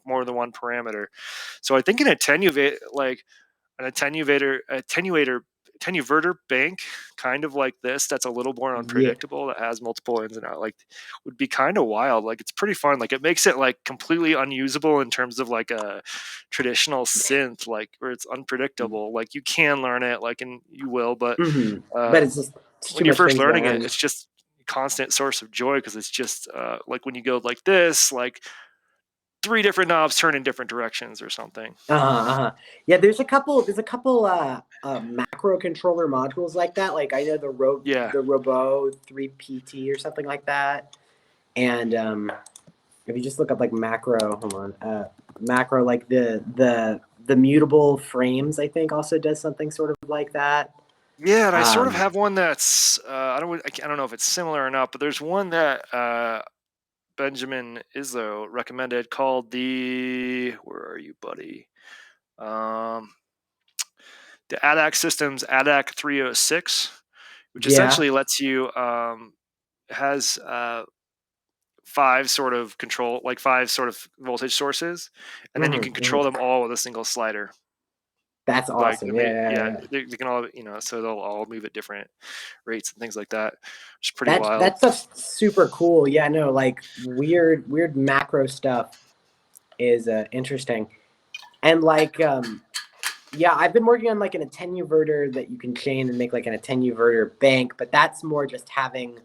more than one parameter. So I think an attenuator bank, kind of like this, that's a little more unpredictable, that has multiple ins and out, like, would be kind of wild. Like, it's pretty fun. Like, it makes it like completely unusable in terms of like a traditional synth, like where it's unpredictable. Like, you can learn it, like, and you will, but it's just when you're first learning it, it's just a constant source of joy, because it's just like when you go like this, like 3 different knobs turn in different directions or something. Yeah, there's a couple macro controller modules like that. Like I know the Robo 3PT or something like that. And if you just look up like macro, macro, like the mutable frames, I think also does something sort of like that. Yeah, and I sort of have one that's I don't know if it's similar or not, but there's one that Benjamin Izzo recommended called where are you, buddy? The ADAC Systems ADAC 306, which essentially lets you has 5 sort of control, like 5 sort of voltage sources, and then you can control them all with a single slider. That's awesome. Like, they can all, so they'll all move at different rates and things like that. Which is pretty wild. That stuff's super cool. Yeah, no, like weird macro stuff is interesting. And like I've been working on like an attenuator that you can chain and make like an attenuator bank, but that's more just having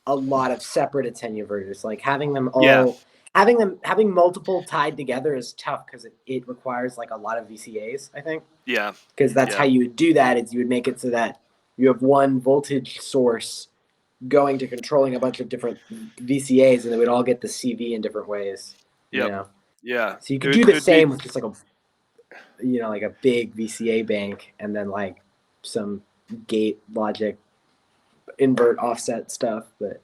a lot of separate attenuators. Like having them all having multiple tied together is tough because it requires like a lot of VCAs, I think. Yeah. Because that's how you would do that, is you would make it so that you have one voltage source going to controlling a bunch of different VCAs, and they would all get the CV in different ways. Yep. You know? Yeah. So you could do the same with just like like a big VCA bank, and then like some gate logic, invert offset stuff, but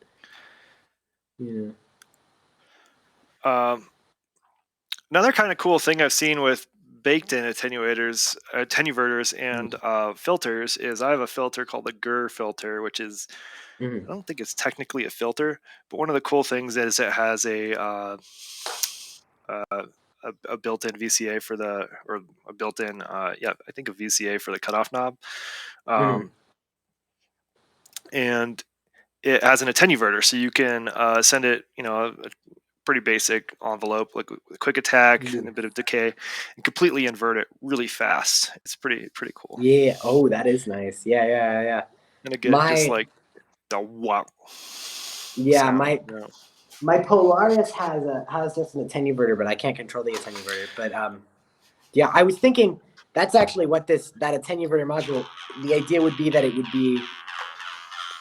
another kind of cool thing I've seen with baked in attenuators, attenuverters, and filters is I have a filter called the GUR filter, which is I don't think it's technically a filter, but one of the cool things is it has a built-in VCA or a built-in, I think a VCA for the cutoff knob, Mhm. and it has an attenuator, so you can send it, a pretty basic envelope, like with quick attack and a bit of decay, and completely invert it really fast. It's pretty cool. Yeah. Oh, that is nice. Yeah, yeah, yeah. And again, just My like the wow yeah, sound. my my Polaris has just an attenuator, but I can't control the attenuator. But yeah, I was thinking that's actually what that attenuator module. The idea would be that it would be.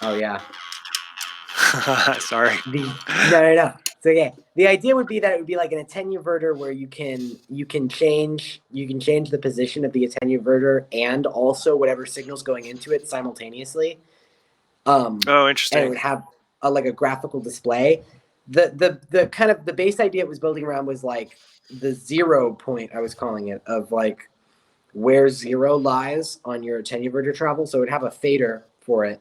Oh yeah. Sorry. No. So yeah, the idea would be that it would be like an attenuator where you can change the position of the attenuator and also whatever signals going into it simultaneously. Oh, And it interesting. would have like a graphical display. The kind of the base idea it was building around was like the 0 point, I was calling it, of like where 0 lies on your attenuator travel. So it would have a fader for it.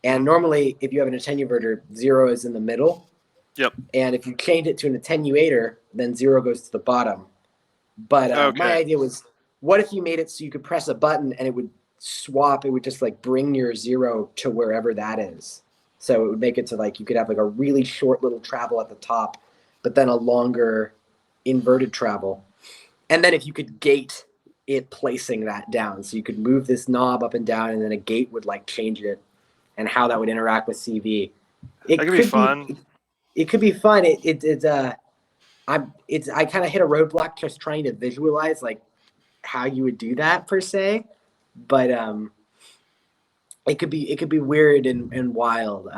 And normally, if you have an attenuator, 0 is in the middle. Yep. And if you change it to an attenuator, then 0 goes to the bottom. But my Okay. idea was, what if you made it so you could press a button and it would swap? It would just like bring your 0 to wherever that is. So it would make it so like you could have like a really short little travel at the top, but then a longer inverted travel. And then if you could gate it placing that down, so you could move this knob up and down, and then a gate would like change it, and how that would interact with CV. That It could be could be fun. it could be fun. I kind of hit a roadblock just trying to visualize like how you would do that per se, but it could be weird and wild.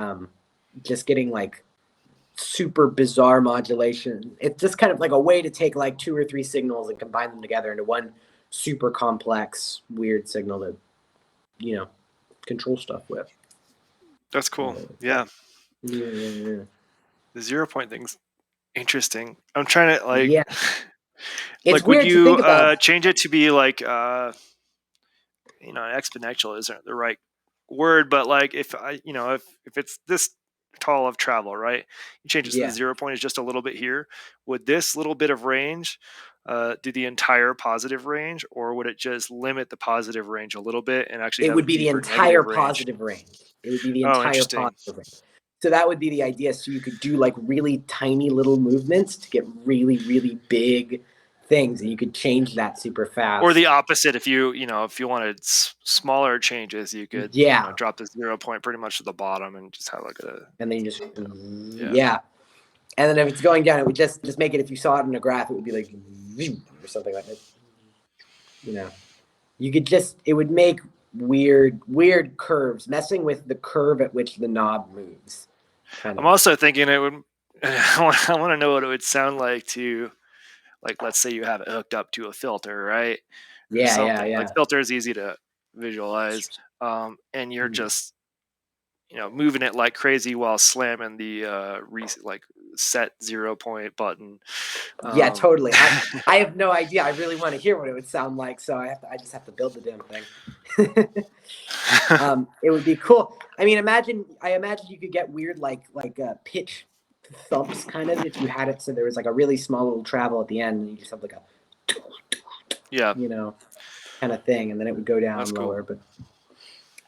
Just getting like super bizarre modulation. It's just kind of like a way to take like 2 or 3 signals and combine them together into one super complex weird signal to control stuff with. That's cool. Yeah. Yeah. The 0 point thing's interesting. I'm trying to Yeah. It's like would weird to you think about. change it to be like exponential isn't the right word, but like if if it's this tall of travel, right? You change it so the Yeah. 0 point is just a little bit here. Would this little bit of range do the entire positive range, or would it just limit the positive range a little bit and actually It have would a be the deeper entire negative range? positive range. It would be the Oh, entire interesting. positive range. So that would be the idea. So you could do like really tiny little movements to get really, really big things, and you could change that super Or the fast. opposite, if you wanted smaller changes, you could Yeah. drop the 0 point pretty much to the bottom and just have like a And then you just yeah. yeah. And then if it's going down, it would just make it. If you saw it in a graph, it would be like or something like that. You could it would make weird curves, messing with the curve at which the knob moves. Kind I'm of. also thinking it would. I want to know what it would sound like to, like, let's say you have it hooked up to a filter, right, or something. Like Yeah. filter is easy to visualize, and you're just moving it like crazy while slamming the like set 0 point button. Yeah, Um, totally. I have no idea. I really want to hear what it would sound like, so I just have to build the damn thing. It would be cool. I mean, I imagine you could get weird like pitch thumps kind of if you had it so there was like a really small little travel at the end and you just have like a yeah, kind of thing, and then it would go that's down cool. lower. But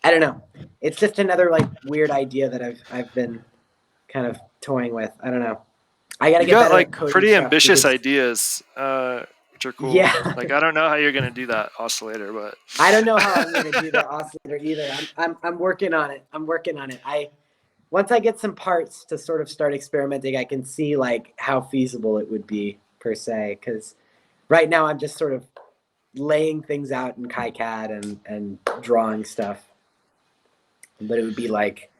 I don't know. It's just another like weird idea that I've been kind of toying with. I don't know. I got to You get got better like at coding pretty stuff ambitious because ideas, which are cool. yeah. Like I don't know how you're gonna do that oscillator, but I don't know how I'm gonna do the oscillator either. I'm working on it. I'm working on it. Once I get some parts to sort of start experimenting, I can see like how feasible it would be per se. Because right now I'm just sort of laying things out in KiCad and drawing stuff. But it would be like,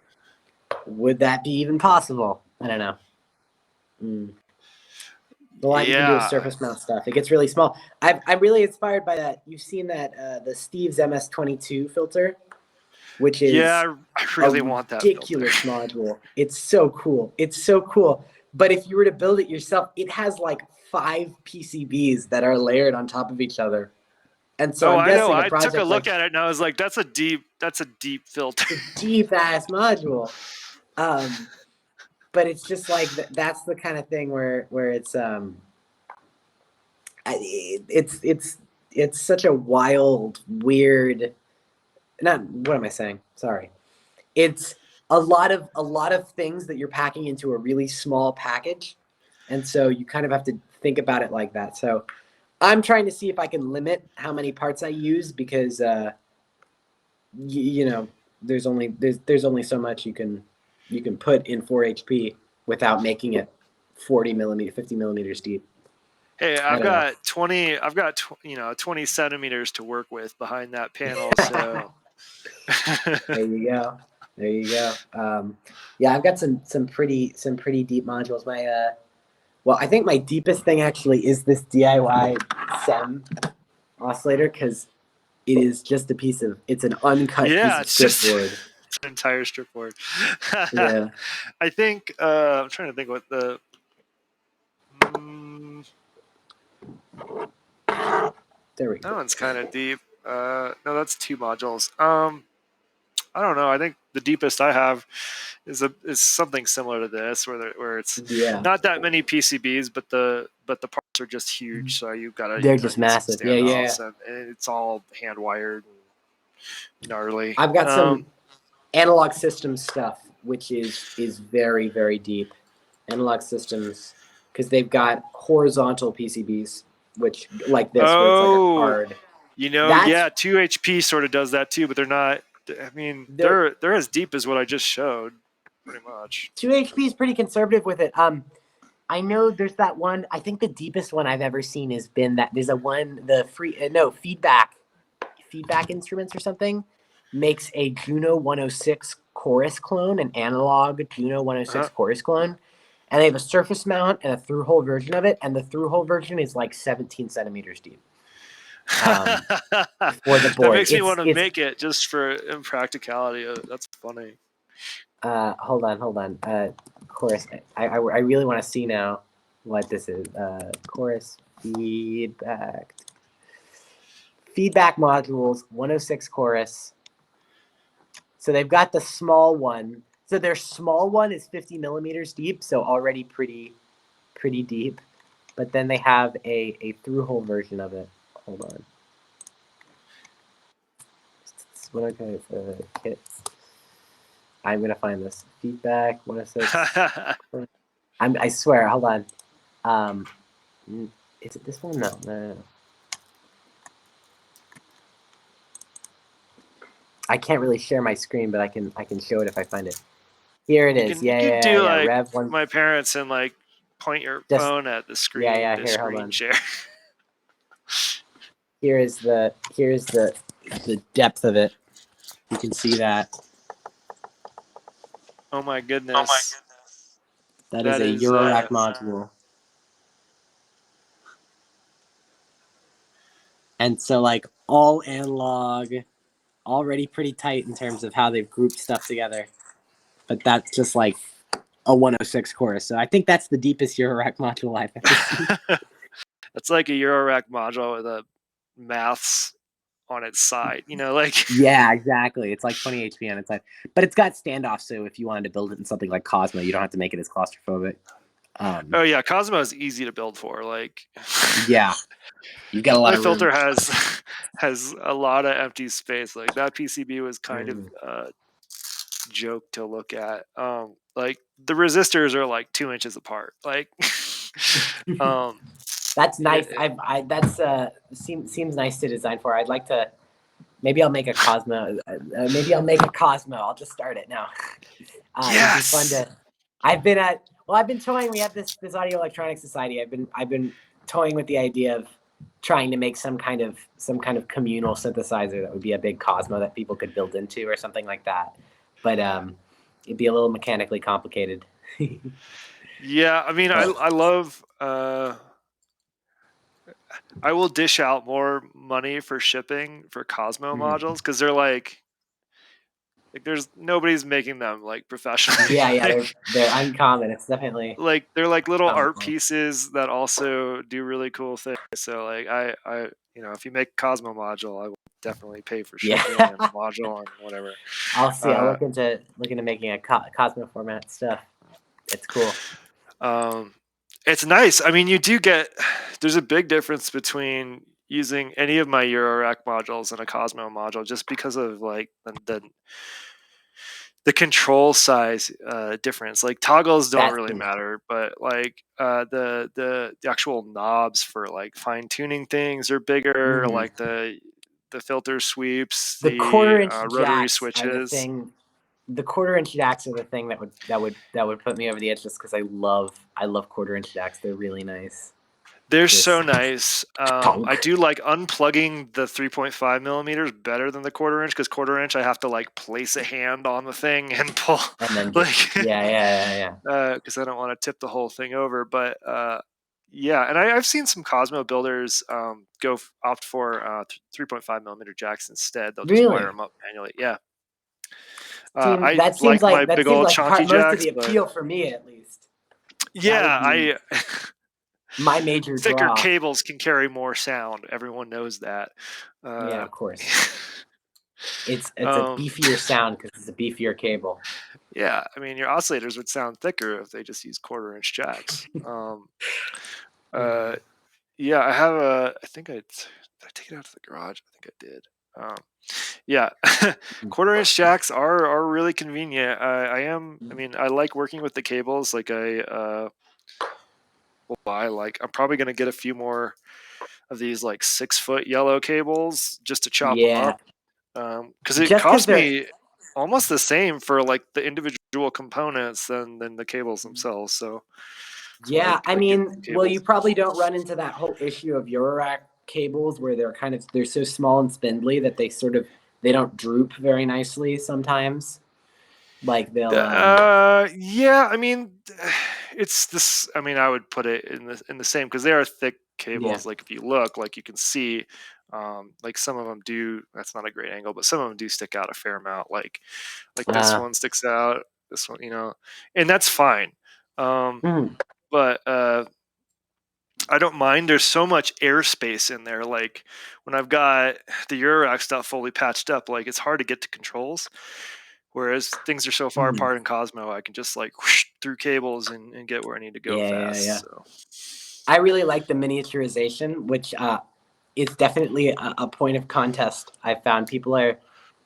would that be even possible? I don't know. A lot you can do with yeah, surface mount stuff. It gets really small. I'm really inspired by that. You've seen that the Steve's MS22 filter, which is I a really want that filter. ridiculous module. It's so cool. It's so cool. But if you were to build it yourself, it has like 5 PCBs that are layered on top of each other. And so Oh, I'm I know. guessing a I took a project look like at it and I was like, that's a deep filter. it's a deep ass module. But it's just like that's the kind of thing where it's it's such a wild, weird. Not what am I saying? Sorry. It's a lot of things that you're packing into a really small package, and so you kind of have to think about it like that. So I'm trying to see if I can limit how many parts I use because you know there's only so much you can put in 4 HP without making it 40 millimeter 50 millimeters deep. Hey, I I've don't know. got 20. I've got 20 centimeters to work with behind that panel. So There you go. There you go. Yeah, I've got some pretty deep modules. My well, I think my deepest thing actually is this DIY SEM oscillator because it is just a piece of it's an uncut piece yeah, of it's strip just board. it's an entire strip board. Yeah, I think I'm trying to think what the. there we That go. one's kind of deep. No, that's 2 modules. I don't know. I think the deepest I have is something similar to this, where it's Yeah, not that many PCBs, but the parts are just huge. So you've got to they're kind just of use some massive. Yeah, yeah. standoffs, and it's all hand wired and gnarly. I've got some analog systems stuff, which is very deep. Analog systems because they've got horizontal PCBs, which like this, where it's like a Oh, card. yeah, That's 2 HP sort of does that too, but they're not. I mean, they're they're as deep as what I just showed, pretty much. 2 HP is pretty conservative with it. I know there's that one. I think the deepest one I've ever seen has been that there's a one the free no feedback instruments or something makes a Juno 106 chorus clone, an analog Juno 106 Uh-huh. chorus clone, and they have a surface mount and a through hole version of it, and the through hole version is like 17 centimeters deep. For the That board, makes me want to it's make it just for impracticality. That's funny. hold on. Chorus. I really want to see now what this is. Chorus feedback modules 106 chorus. So they've got the small one. So their small one is 50 millimeters deep, so already pretty deep. But then they have a through hole version of it. Hold on. What okay for kits? I'm gonna find this feedback 106. I swear. Hold on. Is it this one? No. I can't really share my screen, but I can show it if I find it. Here it is. You can do Yeah. like Rev one. my parents and like point your Just phone at the screen. yeah. The Here, hold screen on. share. Here's the depth of it. You can see that. Oh my goodness. That is a Eurorack module. And so like all analog, already pretty tight in terms of how they've grouped stuff together. But that's just like a 106 chorus. So I think that's the deepest Eurorack module I've ever seen. It's like a Eurorack module with a maths on its side, like Yeah, exactly. It's like 20 HP on its side. But it's got standoff, so if you wanted to build it in something like Cosmo, you don't have to make it as claustrophobic. oh yeah, Cosmo is easy to build for. Like yeah. You got a lot my of filter room. has a lot of empty space. Like that PCB was kind of joke to look at. Like the resistors are like 2 inches apart. Like that's nice. That's seems nice to design for. I'd like to. Maybe I'll make a Cosmo. I'll just start it now. yes. It'd be fun to. I've been toying. We have this Audio Electronics Society. I've been toying with the idea of trying to make some kind of communal synthesizer that would be a big Cosmo that people could build into or something like that. But it'd be a little mechanically complicated. Yeah, I mean, I love. I will dish out more money for shipping for Cosmo modules because they're like there's nobody's making them like professionally. Yeah, they're uncommon. It's definitely like they're like little art comical. pieces that also do really cool things. So like I if you make a Cosmo module, I will definitely pay for shipping and module and whatever. I'll see. I'll look into making a Cosmo format stuff. It's cool. It's nice. I mean, you do get there's a big difference between using any of my Eurorack modules in a Cosmo module just because of like the control size difference. Like toggles don't That's really matter, but like the actual knobs for like fine tuning things are bigger. mhm. Like the filter sweeps, The the quarter-inch rotary jacks are the switches. thing. The quarter-inch jacks are the thing that would put me over the edge, just because I love quarter-inch jacks. They're really nice. They're so Just nice. I tonk, do like unplugging the 3.5 millimeters better than the quarter inch, because quarter inch I have to like place a hand on the thing and pull and then like just yeah. because I don't want to tip the whole thing over. But yeah, and I've seen some Cosmo builders opt for 3.5 millimeter jacks instead. They'll just wire Really, them up manually. Yeah, seems I that seems like like my that big seems old like chonky most of jacks, the but appeal for me, at least. That would yeah, be I my major thicker draw. cables can carry more sound. Everyone knows that. Yeah, Uh, of course. It's a um, beefier sound because it's a beefier cable. yeah, I mean your oscillators would sound thicker if they just use quarter inch jacks. Uh, yeah, I have a. I think did I take it out to the garage? I think I did. Um, yeah, quarter inch jacks are really convenient. I mean, I like working with the cables. Like I will buy like I'm probably gonna get a few more of these like 6 foot yellow cables just to chop them Yeah, up. Because it just because cost they're me almost the same for like the individual components than the cables themselves. So that's why yeah. I I get mean, well, you cables. probably don't run into that whole issue of Eurorack cables where they're so small and spindly that they don't droop very nicely sometimes. Like they'll Yeah, I mean, it's this. I mean, I would put it in the same because they are thick yeah. cables. Like if you look, like you can see, like some of them do. That's not a great angle, but some of them do stick out a fair amount. Like this Uh, one sticks out. This one, and that's fine. Um, mm, but I don't mind. There's so much airspace in there. Like when I've got the Eurorack stuff fully patched up, like it's hard to get to controls. Whereas things are so far mm. apart in Cosmo, I can just like whoosh through cables and get where I need to go Yeah. fast. So I really like the miniaturization, which is definitely a point of contest. I found people are,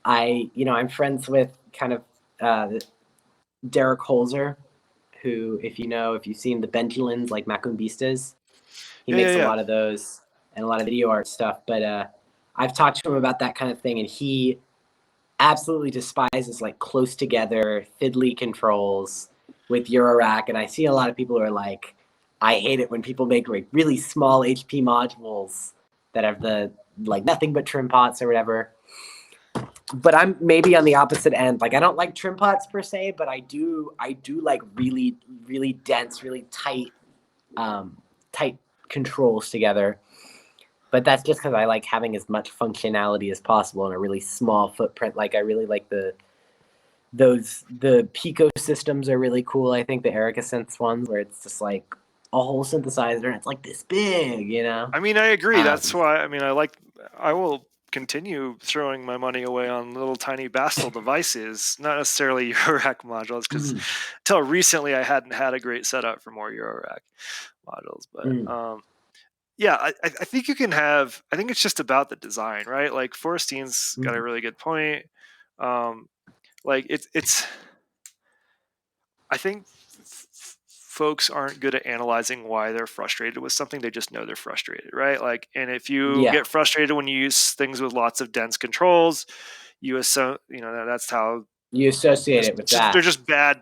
I'm friends with kind of Derek Holzer, who, if you've seen the Benjamins like Macumbistas, he yeah, yeah, makes a yeah. lot of those and a lot of video art stuff. But I've talked to him about that kind of thing, and he absolutely despises like close together fiddly controls with Eurorack. And I see a lot of people who are like, I hate it when people make like really small HP modules that have the like nothing but trim pots or whatever. But I'm maybe on the opposite end. Like I don't like trim pots per se, but I do like really really dense, really tight controls together. But that's just because I like having as much functionality as possible in a really small footprint. Like I really like the Pico systems are really cool. I think the Erica Synths ones where it's just like a whole synthesizer and it's like this big. I mean, I agree. That's Um, why. I mean, I will continue throwing my money away on little tiny Bastel devices, not necessarily Eurorack modules, because mm, until recently I hadn't had a great setup for more Eurorack modules. But mm, yeah, I think you can have. I think it's just about the design, right? Like Forrestein's got a mm, really good point. Um, like it's I think folks aren't good at analyzing why they're frustrated with something. They just know they're frustrated, right? Like, and if you yeah, get frustrated when you use things with lots of dense controls, you assume, that's how you associate it with they're that. just bad.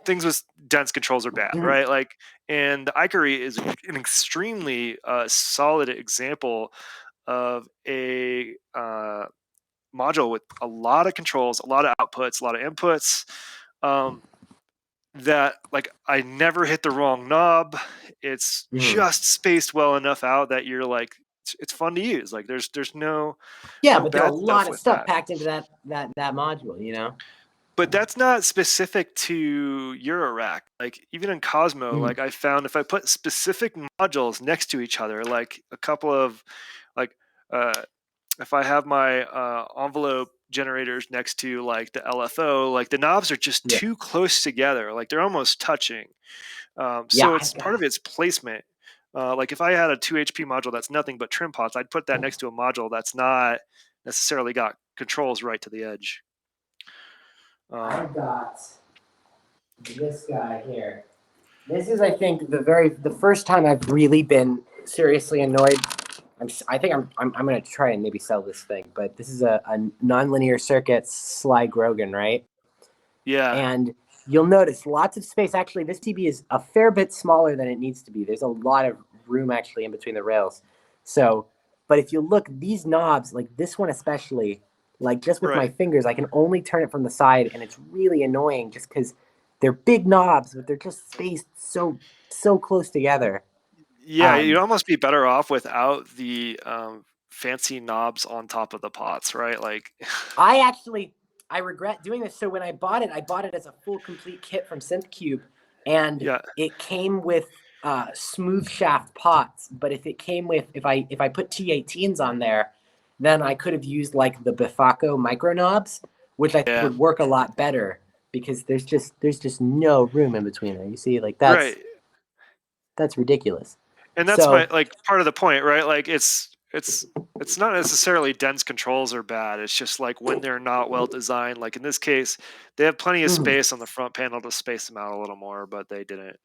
Things with dense controls are bad, Mm, right? Like, and the Icarus is an extremely solid example of a module with a lot of controls, a lot of outputs, a lot of inputs. Um, that like I never hit the wrong knob. It's mm. just spaced well enough out that you're like it's fun to use. Like there's Yeah, no but there are a bad lot stuff of with stuff that. packed into that module. But that's not specific to Eurorack. Like even in Cosmo, Mm, like I found if I put specific modules next to each other, like a couple of like uh if I have my envelope generators next to like the LFO, like the knobs are just yeah, too close together. Like they're almost touching. yeah. So it's part of its placement. Like if I had a 2 HP module that's nothing but trim pots, I'd put that next to a module that's not necessarily got controls right to the edge. I've got this guy here. This is, I think, the first time I've really been seriously annoyed. I think I'm gonna try and maybe sell this thing, but this is a nonlinear circuits Sly Grogan, right? Yeah. And you'll notice lots of space. Actually, this TB is a fair bit smaller than it needs to be. There's a lot of room actually in between the rails. So, but if you look, these knobs, like this one especially, like just with my Right. fingers, I can only turn it from the side, and it's really annoying just because they're big knobs, but they're just spaced so close together. Yeah, you'd almost be better off without the fancy knobs on top of the pots, right? Like, I regret doing this. So when I bought it as a full complete kit from SynthCube, and yeah, it came with smooth shaft pots. But if I put T18s on there, then I could have used like the Bifaco micro knobs, which I think yeah, would work a lot better because there's just no room in between there. You see, like right. that's ridiculous. And that's my So like part of the point, right? Like it's not necessarily dense controls are bad. It's just like when they're not well designed. Like in this case, they have plenty of mhm. space on the front panel to space them out a little more, but they didn't.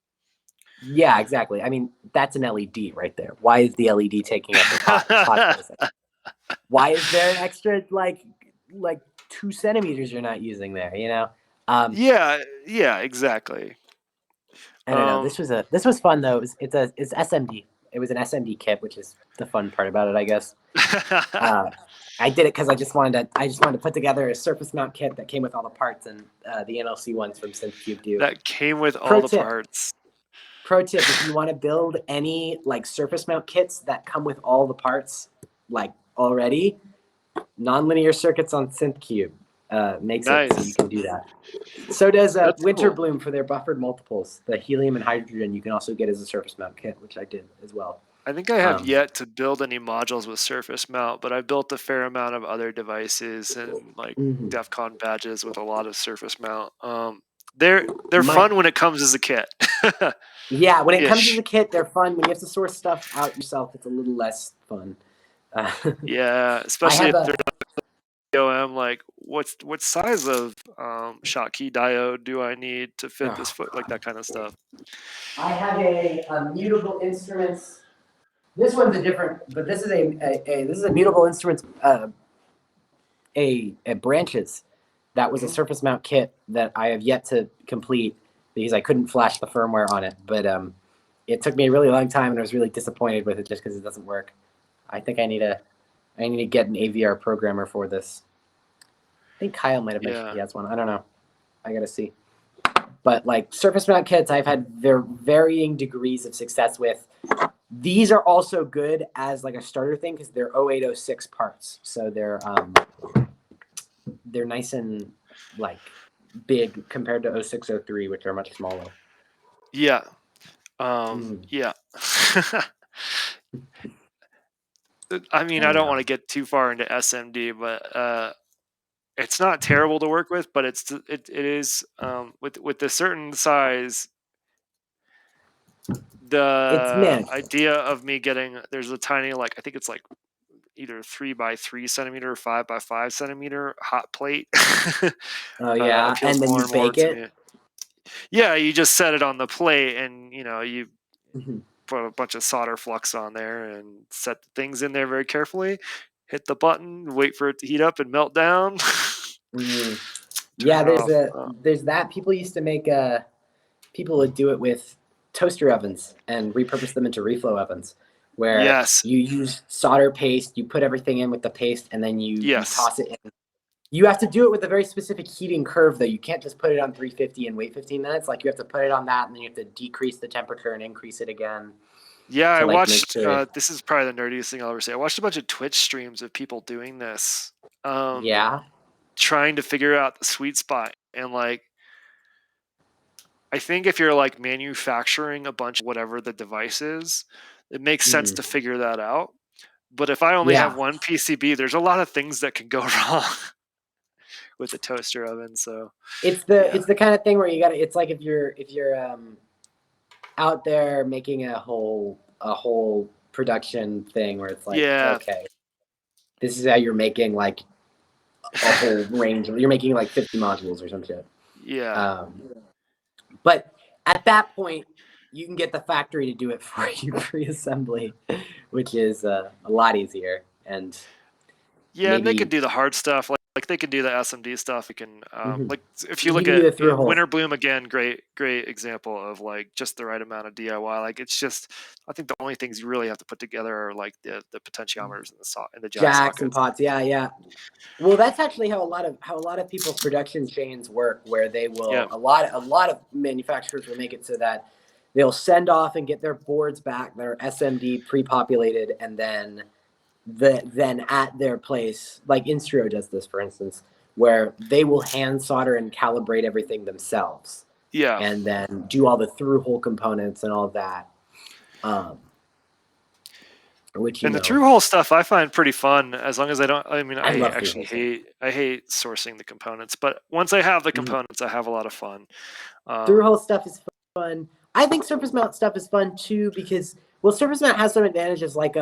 Yeah, exactly. I mean, that's an LED right there. Why is the LED taking up the pot space? Why is there an extra like 2 centimeters you're not using there? Yeah, yeah, exactly. I don't know. Um, This was fun though. It's SMD. It was an SMD kit, which is the fun part about it, I guess. I did it because I just wanted to put together a surface mount kit that came with all the parts, and the NLC ones from SynthCube do. that came with all Pro the tip: parts. Pro tip: if you want to build any like surface mount kits that come with all the parts like already, nonlinear circuits on SynthCube makes it so you Nice. can do that. So does That's Winter cool. Bloom for their buffered multiples. The helium and hydrogen you can also get as a surface mount kit, which I did as well. I think I have Um, yet to build any modules with surface mount, but I've built a fair amount of other devices and like mhm. DEF CON badges with a lot of surface mount. They're My fun when it comes as a kit. Yeah, when it comes as Ish. a kit, they're fun. When you have to source stuff out yourself, it's a little less fun. Uh, Yeah, I especially have if a they're OM, like what size of Schottky diode do I need to fit this oh, foot, like God. that kind of stuff. I have a mutable instruments. This one's a different, but this is this is a mutable instruments a branches. That was a Hmm. surface mount kit that I have yet to complete because I couldn't flash the firmware on it. But it took me a really long time, and I was really disappointed with it just because it doesn't work. I think I need to get an AVR programmer for this. I think Kyle might have mentioned Yeah. he has one. I don't know. I gotta see. But like surface mount kits, I've had varying degrees of success with. These are also good as like a starter thing because they're 0806 parts, so they're nice and like big compared to 0603, which are much smaller. Yeah. Mm. Yeah. I mean, I I don't know. want to get too far into SMD, but it's not terrible to work with, but it is with a certain size. It's The man. idea of me getting there's a tiny like I think it's like either 3 by 3 centimeter or 5 by 5 centimeter hot plate Oh yeah, appeals and then more you and more bake to it. me. Yeah, you just set it on the plate, and you Mhm. put a bunch of solder flux on there and set the things in there very carefully. Hit the button, wait for it to heat up and melt down. Mm. Turn Yeah, it off. there's that. People used to make people would do it with toaster ovens and repurpose them into reflow ovens, where Yes, you use solder paste, you put everything in with the paste, and then you yes, toss it in. You have to do it with a very specific heating curve, though. You can't just put it on 350 and wait 15 minutes. Like you have to put it on that, and then you have to decrease the temperature and increase it again yeah. to I like make watched. sure. This is probably the nerdiest thing I'll ever say. I watched a bunch of Twitch streams of people doing this, um, Yeah. trying to figure out the sweet spot. And like, I think if you're like manufacturing a bunch of whatever the device is, it makes sense Mhm. to figure that out. But if I only have Yeah. one PCB, there's a lot of things that can go wrong with the toaster oven. So yeah, It's the kind of thing where you got to. It's like if you're out there making a whole a whole production thing where it's like, Yeah. okay, this is how you're making like a whole range. You're making like 50 modules or some shit. Yeah. But at that point, you can get the factory to do it for you pre-assembly, which is a lot easier. And Yeah, and they can do the hard stuff. Like they can do the SMD stuff. You can like if you look can do the at through hole. Winter Bloom again, great example of like just the right amount of DIY. Like it's just, I think the only things you really have to put together are like the potentiometers and the jack Jacks sockets and pots. Yeah. Well, that's actually how a lot of people's production chains work, where they will a lot of manufacturers will make it so that they'll send off and get their boards back, their SMD pre-populated, and then at their place, like Instro does this, for instance, where they will hand solder and calibrate everything themselves. Yeah. And then do all the through hole components and all of that. The through hole stuff I find pretty fun, as long as I don't. I mean, I actually hate sourcing the components, but once I have the components, I have a lot of fun. Through hole stuff is fun. I think surface mount stuff is fun too, because surface mount has some advantages. Like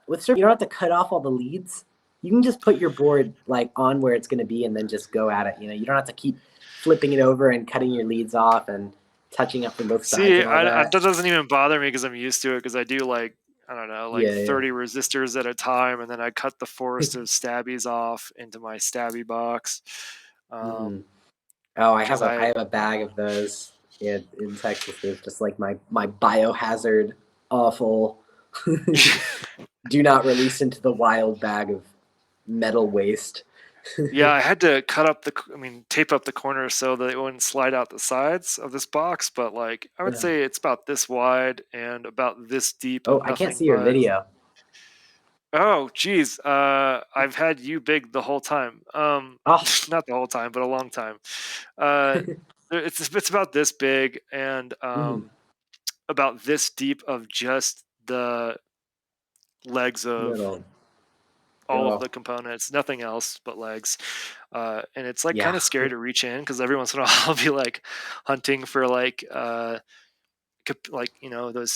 with surface, you don't have to cut off all the leads. You can just put your board like on where it's going to be, and then just go at it. You don't have to keep flipping it over and cutting your leads off and touching up from both sides. See, that doesn't even bother me because I'm used to it. Because I do like, I don't know, like 30 resistors at a time, and then I cut the forest of stabbies off into my stabby box. I have a bag of those in Texas. There's just like my biohazard, awful, do not release into the wild bag of metal waste. Yeah, I had to tape up the corners so that it wouldn't slide out the sides of this box. But like, I would say it's about this wide and about this deep. Oh, I can't see your video. Oh, geez. I've had you big the whole time. Not the whole time, but a long time. It's about this big and about this deep of just the legs of all of the components, nothing else but legs. And it's like kind of scary to reach in because every once in a while I'll be like hunting for like those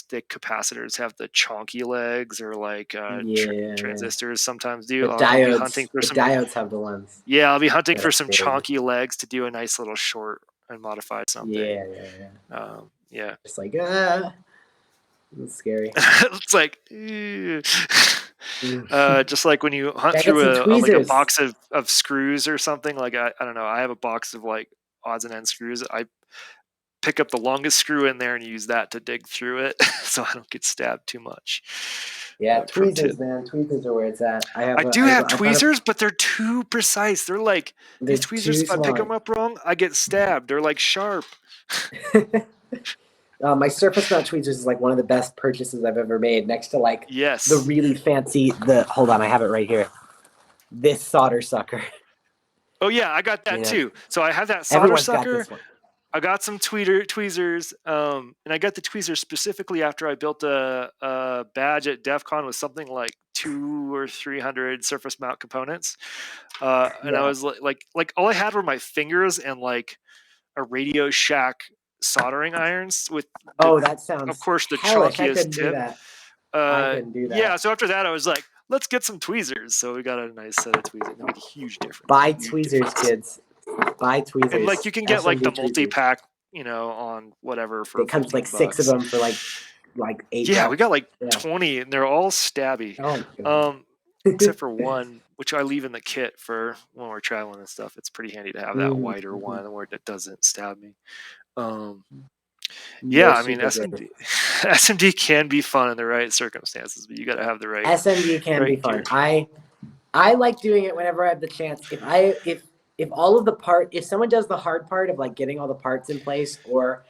thick capacitors have the chonky legs, or like transistors sometimes do. The diodes, hunting for some diodes have the ones. Yeah, I'll be hunting for some chonky legs to do a nice little short and modified something. Yeah. It's like it's scary. It's like just like when you hunt through a box of screws or something. Like I don't know, I have a box of like odds and ends screws. I pick up the longest screw in there and use that to dig through it so I don't get stabbed too much. Yeah, tweezers, man. Tweezers are where it's at. I do have tweezers, but they're too precise. They're like, these tweezers, if I pick them up wrong, I get stabbed. They're like sharp. My surface mount tweezers is like one of the best purchases I've ever made, next to like the really fancy, hold on, I have it right here. This solder sucker. Oh yeah, I got that too. So I have that solder sucker. I got some tweezers, and I got the tweezers specifically after I built a badge at DEF CON with something like 200 or 300 surface mount components. And I was like all I had were my fingers and like a Radio Shack soldering irons with that sounds, of course, the hellish. chunkiest tip. I couldn't do that. Yeah, so after that I was like, let's get some tweezers. So we got a nice set of tweezers. They make a huge difference. Buy tweezers, kids. Buy tweezers. And like you can get like the multi-pack, on whatever for it comes like $6 of them for like $8. Yeah, we got like 20 and they're all stabby. Except for one, which I leave in the kit for when we're traveling and stuff. It's pretty handy to have that wider one where it doesn't stab me. Yeah, I mean SMD can be fun in the right circumstances, but you got to have the right. SMD can be fun. I like doing it whenever I have the chance. If all of the if someone does the hard part of like getting all the parts in place, or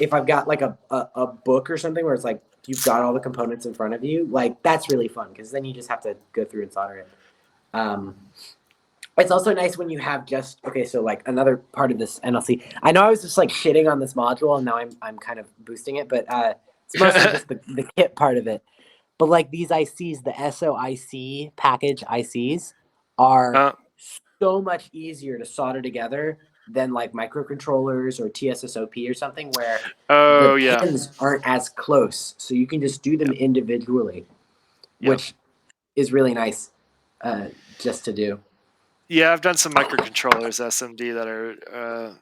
if I've got like a book or something where it's like you've got all the components in front of you, like that's really fun because then you just have to go through and solder it. It's also nice when you have so like another part of this NLC. I know I was just like shitting on this module and now I'm kind of boosting it, but it's mostly just the kit part of it. But like these ICs, the SOIC package ICs are so much easier to solder together than like microcontrollers or TSSOP or something, where the Oh yeah. pins aren't as close, so you can just do them Yep. individually, Yep. which is really nice just to do. Yeah, I've done some microcontrollers SMD that are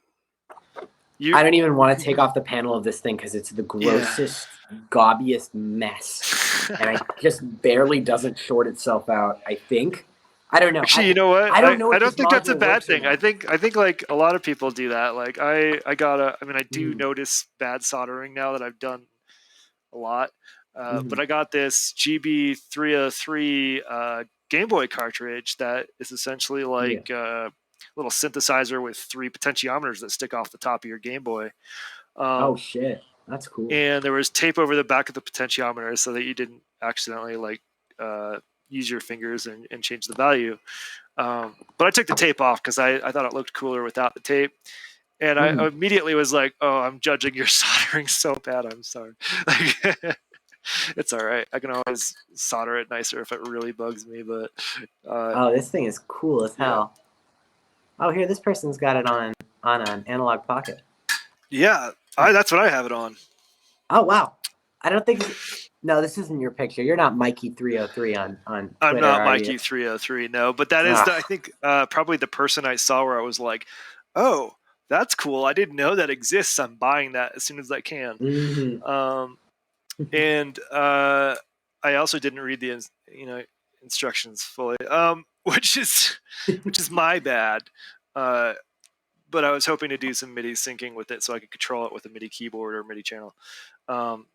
you. I don't even want to take off the panel of this thing because it's the Yeah. grossest, gobbiest mess, and I just barely doesn't short itself out. I think. I don't know. Actually, you know what? I don't know I if don't this think that's a module bad works or thing. not. I think like a lot of people do that. Like I mean I do Mm, notice bad soldering now that I've done a lot. But mhm. I got this GB303 Game Boy cartridge that is essentially Yeah. like a little synthesizer with 3 potentiometers that stick off the top of your Game Boy. Oh Um, shit, that's cool. and there was tape over the back of the potentiometer so that you didn't accidentally like uh, use your fingers and change the value. But I took the tape off because I thought it looked cooler without the tape. And I Mm. immediately was like, "Oh, I'm judging your soldering so bad. I'm sorry." Like, it's all right. I can always solder it nicer if it really bugs me. But Oh, this thing is cool as yeah, hell. Oh, here, this person's got it on an analog pocket. yeah, that's what I have it on. Oh wow, I don't think. No, this isn't your picture. You're not Mikey303 on I'm Twitter, not are you? Mikey303, no, but that is, Ah. I think, probably the person I saw where I was like, "Oh, that's cool. I didn't know that exists. I'm buying that as soon as I can." Mm-hmm. Um, and I also didn't read the instructions fully, which is my bad. Uh, but I was hoping to do some MIDI syncing with it so I could control it with a MIDI keyboard or MIDI channel. Um,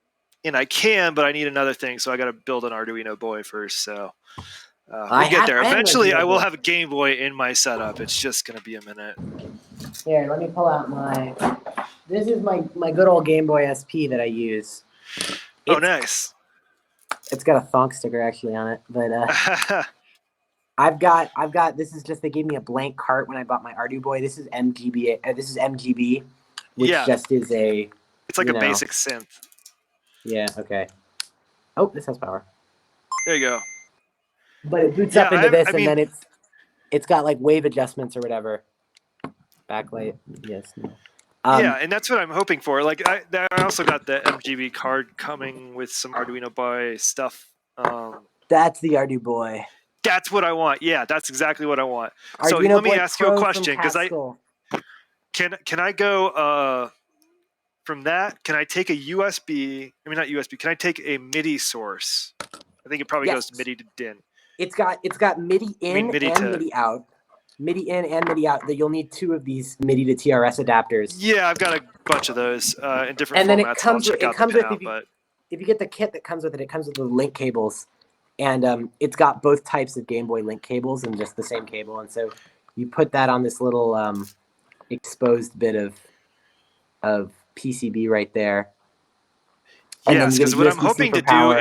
and I can, but I need another thing, so I got to build an Arduino boy first. So we'll get there. I have an Eventually, I Arduino will board. have a Game Boy in my setup. It's just gonna be a minute. Here, let me pull out my. This is my good old Game Boy SP that I use. Oh, It's nice. it's got a thonk sticker actually on it, but I've got this is just they gave me a blank cart when I bought my Ardu Boy. This is MGB. This is MGB, which Yeah, just is a it's like you a know basic synth. yeah okay. Oh, this has power, There you go. but it boots Yeah, up into I this, and mean, then it's got like wave adjustments or whatever. Backlight, yes. No. yeah, and that's what I'm hoping for. Like, I also got the MGB card coming with some Arduino Boy stuff. That's the Ardu Boy. That's what I want. Yeah, that's exactly what I want. So Arduino let me Boy ask you a Pro from question, because I Catskill. can I go from that? Can I take a USB? I mean, not USB. Can I take a MIDI source? I think it probably goes Yes, to MIDI to DIN. it's got MIDI I mean, in MIDI and to. MIDI out. MIDI in and MIDI out. That you'll need 2 of these MIDI to TRS adapters. Yeah, I've got a bunch of those in different And then formats, and I'll check it out the comes with pinout. But if you get the kit that comes with it, it comes with the link cables, and it's got both types of Game Boy link cables and just the same cable. And so you put that on this little exposed bit of PCB right there, and then yes, you get because a what I'm USB-C hoping for to do power.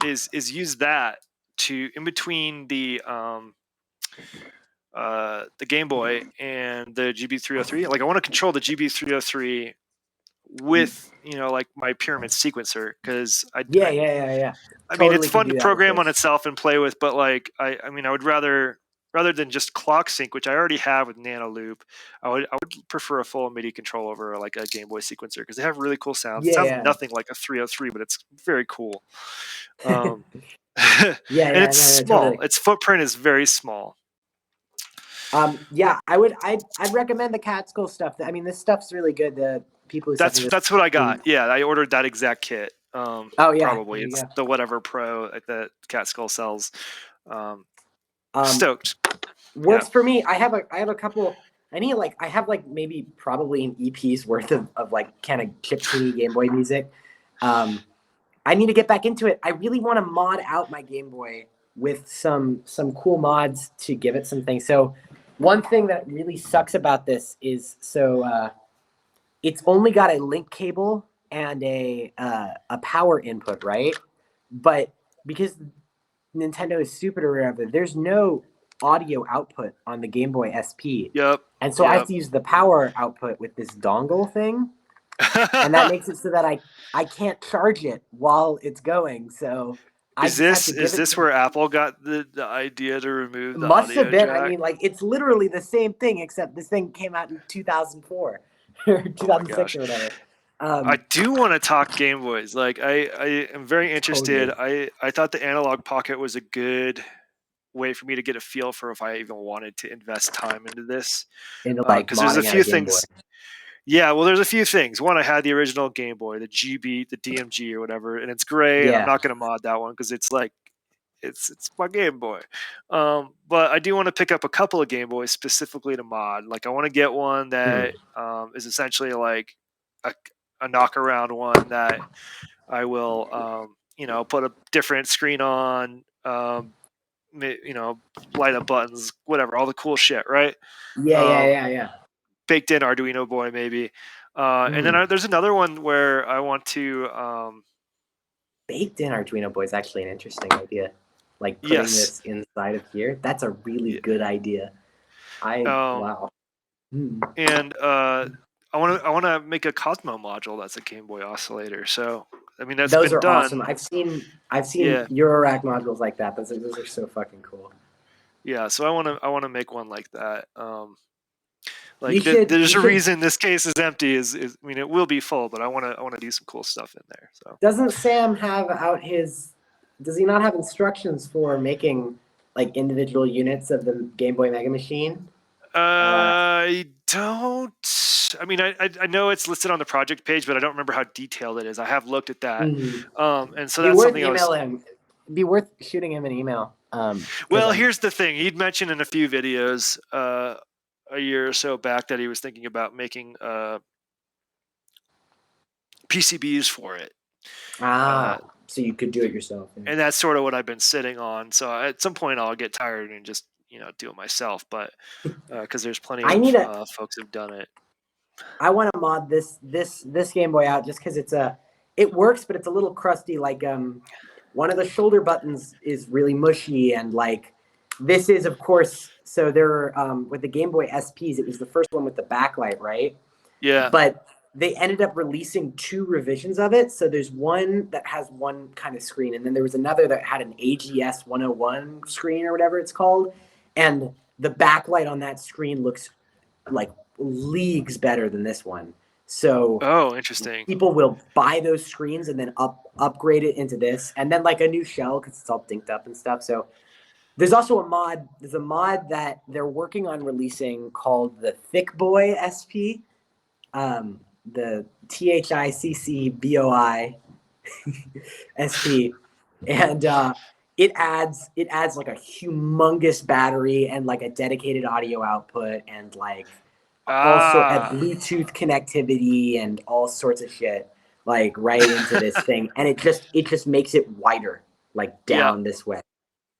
is use that to in between the Game Boy and the GB303. Like, I want to control the GB303 with like my pyramid sequencer, because Yeah. I mean, it's Totally can fun do to that with program on this. itself and play with, but like I mean, I would rather than just clock sync, which I already have with Nano Loop, I would prefer a full MIDI control over like a Game Boy sequencer, because they have really cool sounds. It sounds Yeah. nothing like a 303, but it's very cool. Um, and Yeah, it's no, small. totally. Its footprint is very small. Yeah, I'd recommend the Catskill stuff. I mean, this stuff's really good. The people who sent me this. That's what I got. Yeah, I ordered that exact kit. Oh yeah, Probably there you it's go. the whatever Pro that Cat Skull sells. Um, Um, stoked. Yeah. works for me. I have a couple. I have like maybe probably an EP's worth of like kind of chiptune Game Boy music. I need to get back into it. I really want to mod out my Game Boy with some cool mods to give it some things. So one thing that really sucks about this is it's only got a link cable and a power input, right? But because Nintendo is stupid or whatever, there's no audio output on the Game Boy SP. Yep. And so I have to use the power output with this dongle thing. And that makes it so that I can't charge it while it's going. So I Is just had this to give is it this to them. where Apple got the idea to remove the Must have audio been. I jack? mean, like it's literally the same thing, except this thing came out in 2004 or Oh my 2006 gosh. or whatever. I do want to talk Game Boys. Like I am very interested. Totally I thought the Analog Pocket was a good way for me to get a feel for if I even wanted to invest time into this. into like Because there's a modding out a few Game Boy. things. Yeah, well, there's a few things. One, I had the original Game Boy, the GB, the DMG or whatever, and it's great. And I'm Yeah. not going to mod that one because it's like it's my Game Boy. But I do want to pick up a couple of Game Boys specifically to mod. Like I want to get one Hmm. that is essentially like a, a knock around one that I will, put a different screen on, light up buttons, whatever, all the cool shit, right? Yeah, yeah, Um, yeah, yeah. baked in Arduino boy maybe. And then Hmm. there's another one where I want to, Baked in Arduino Boy is actually an interesting idea. Like putting yes, this inside of here. That's a really yeah, good idea. um, Wow. Hmm. and I want to make a Cosmo module that's a Game Boy oscillator. So I mean that's Those been are awesome. done. I've seen Yeah, Eurorack modules like that. Those are so fucking cool. yeah. So I want to make one like that. You Like should there's you a should reason this case is empty. Is I mean it will be full, but I want to do some cool stuff in there. So doesn't Sam have out his does he not have instructions for making like individual units of the Game Boy Mega Machine? I don't. I mean, I know it's listed on the project page, but I don't remember how detailed it is. I have looked at that, Mhm. and so Be that's worth something I was. emailing him. Be worth shooting him an email. Because Well, I'm here's the thing. He'd mentioned in a few videos a year or so back that he was thinking about making PCBs for it. Uh, so you could do it yourself. Yeah. and that's sort of what I've been sitting on. So at some point I'll get tired and just do it myself. But because there's plenty I of need a folks who've done it. I want to mod this Game Boy out just because it works, but it's a little crusty. Like one of the shoulder buttons is really mushy, and like this is of course. So there with the Game Boy SPs, it was the first one with the backlight, right? Yeah. But they ended up releasing two revisions of it. So there's one that has one kind of screen, and then there was another that had an AGS 101 screen or whatever it's called, and the backlight on that screen looks like leagues better than this one. So Oh, interesting. people will buy those screens and then upgrade it into this, and then like a new shell because it's all dinked up and stuff. So there's also a mod. There's a mod that they're working on releasing called the Thick Boy SP. The THICCBOI SP, and it adds like a humongous battery and like a dedicated audio output and like also a Ah. Bluetooth connectivity and all sorts of shit like right into this thing, and it just makes it wider like Yeah. down this way.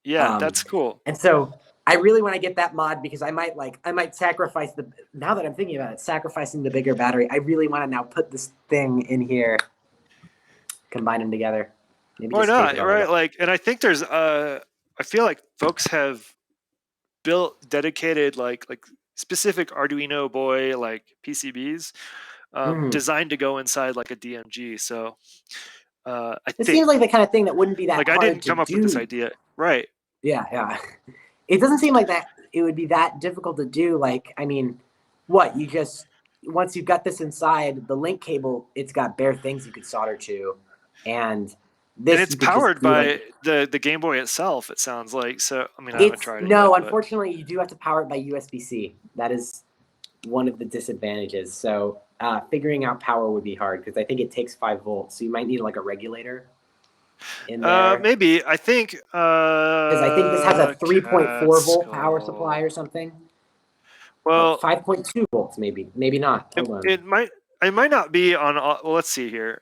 Yeah, Um, that's cool. and so I really want to get that mod because I might sacrifice the now that I'm thinking about it, sacrificing the bigger battery. I really want to now put this thing in here, combine them together, maybe Why just tape it not? all together. Right? Like, and I think there's I feel like folks have built dedicated like specific Arduino boy like PCBs Mm. designed to go inside like a DMG. So I It think seems like the kind of thing that wouldn't be that like I hard didn't to come up with this do. idea. Right. Yeah, yeah. It doesn't seem like that it would be that difficult to do. Like, I mean, what you just once you've got this inside the link cable, it's got bare things you could solder to, and And this it's you could just powered do like by the Game Boy itself, it sounds like. So I mean I haven't it's tried it yet, no. but Unfortunately, you do have to power it by USB-C. That is one of the disadvantages. So figuring out power would be hard because I think it takes 5 volts. So you might need like a regulator in there maybe I think because I think this has a 3.4 volt power supply Catskill. or something. Oh, Well, 5.2 volts, maybe not. it, Hold on. it might it might not be on all, well, let's see here.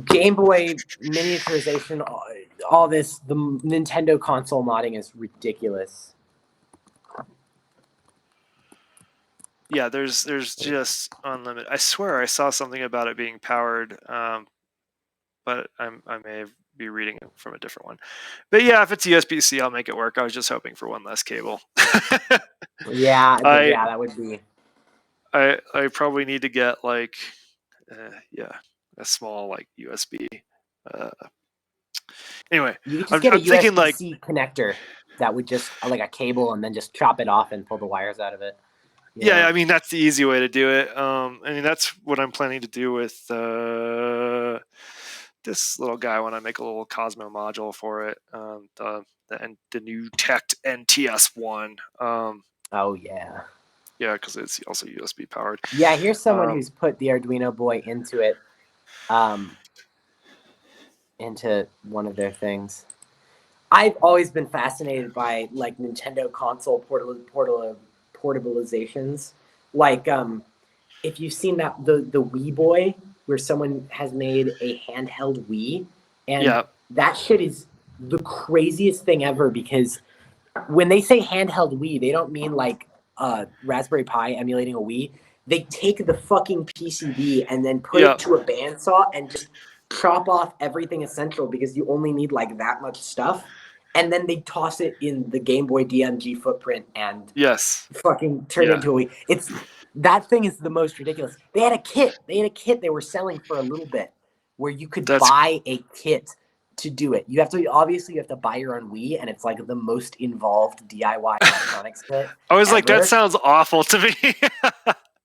Game Boy miniaturization, all this, the Nintendo console modding is ridiculous. Yeah, there's just unlimited. I swear I saw something about it being powered, but I may be reading it from a different one. But yeah, if it's USB-C, I'll make it work. I was just hoping for one less cable. Yeah, I yeah, that would be. I probably need to get like yeah. a small like USB. Anyway, You could just I'm get a thinking like, USB-C connector that would just like a cable, and then just chop it off and pull the wires out of it. yeah, I mean that's the easy way to do it. I mean that's what I'm planning to do with this little guy when I make a little Cosmo module for it. The new Tech NTS1. Oh yeah. Yeah, because it's also USB powered. Yeah, here's someone who's put the Arduino boy into it, into one of their things. I've always been fascinated by like Nintendo console portabilizations. Like, if you've seen that the Wii Boy, where someone has made a handheld Wii, and Yeah, that shit is the craziest thing ever, because when they say handheld Wii, they don't mean like Raspberry Pi emulating a Wii. They take the fucking PCB and then put yeah, it to a bandsaw and just chop off everything essential, because you only need like that much stuff. And then they toss it in the Game Boy DMG footprint and yes, fucking turn it yeah. into a Wii. It's that thing is the most ridiculous. They had a kit. They were selling for a little bit, where you could That's buy a kit to do it. You have to buy your own Wii, and it's like the most involved DIY electronics kit I was like, that ever. sounds awful to me.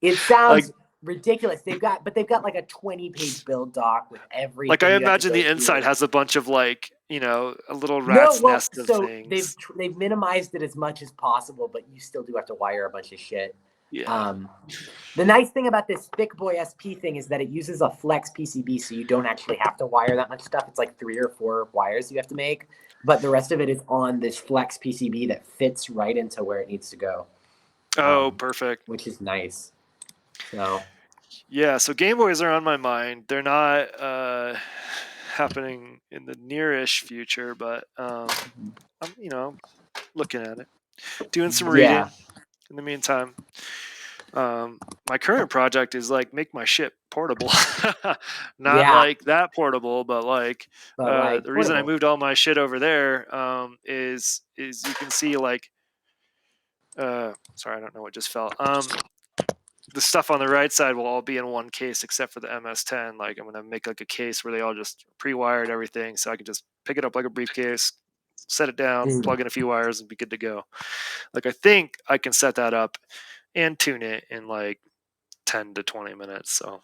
It like sounds ridiculous. They've got like a 20-page build doc with everything. like I you have to imagine go the inside through. has a bunch of like, a little No, rat's well, nest of so they've things. they've minimized it as much as possible, but you still do have to wire a bunch of shit. Yeah. The nice thing about this Thick Boy SP thing is that it uses a flex PCB, so you don't actually have to wire that much stuff. It's like 3 or 4 wires you have to make, but the rest of it is on this flex PCB that fits right into where it needs to go. Oh, perfect. Which is nice. So yeah, so Game Boys are on my mind. They're not happening in the nearish future, but I'm looking at it, doing some reading yeah, in the meantime. My current project is like make my shit portable. Not yeah, like that portable, but like but like the reason I portable. moved all my shit over there is you can see like sorry, I don't know what just fell. The stuff on the right side will all be in one case except for the MS10. Like I'm gonna make like a case where they all just pre-wired everything, so I can just pick it up like a briefcase, set it down, plug in a few wires, and be good to go. Like I think I can set that up and tune it in like 10 to 20 minutes. So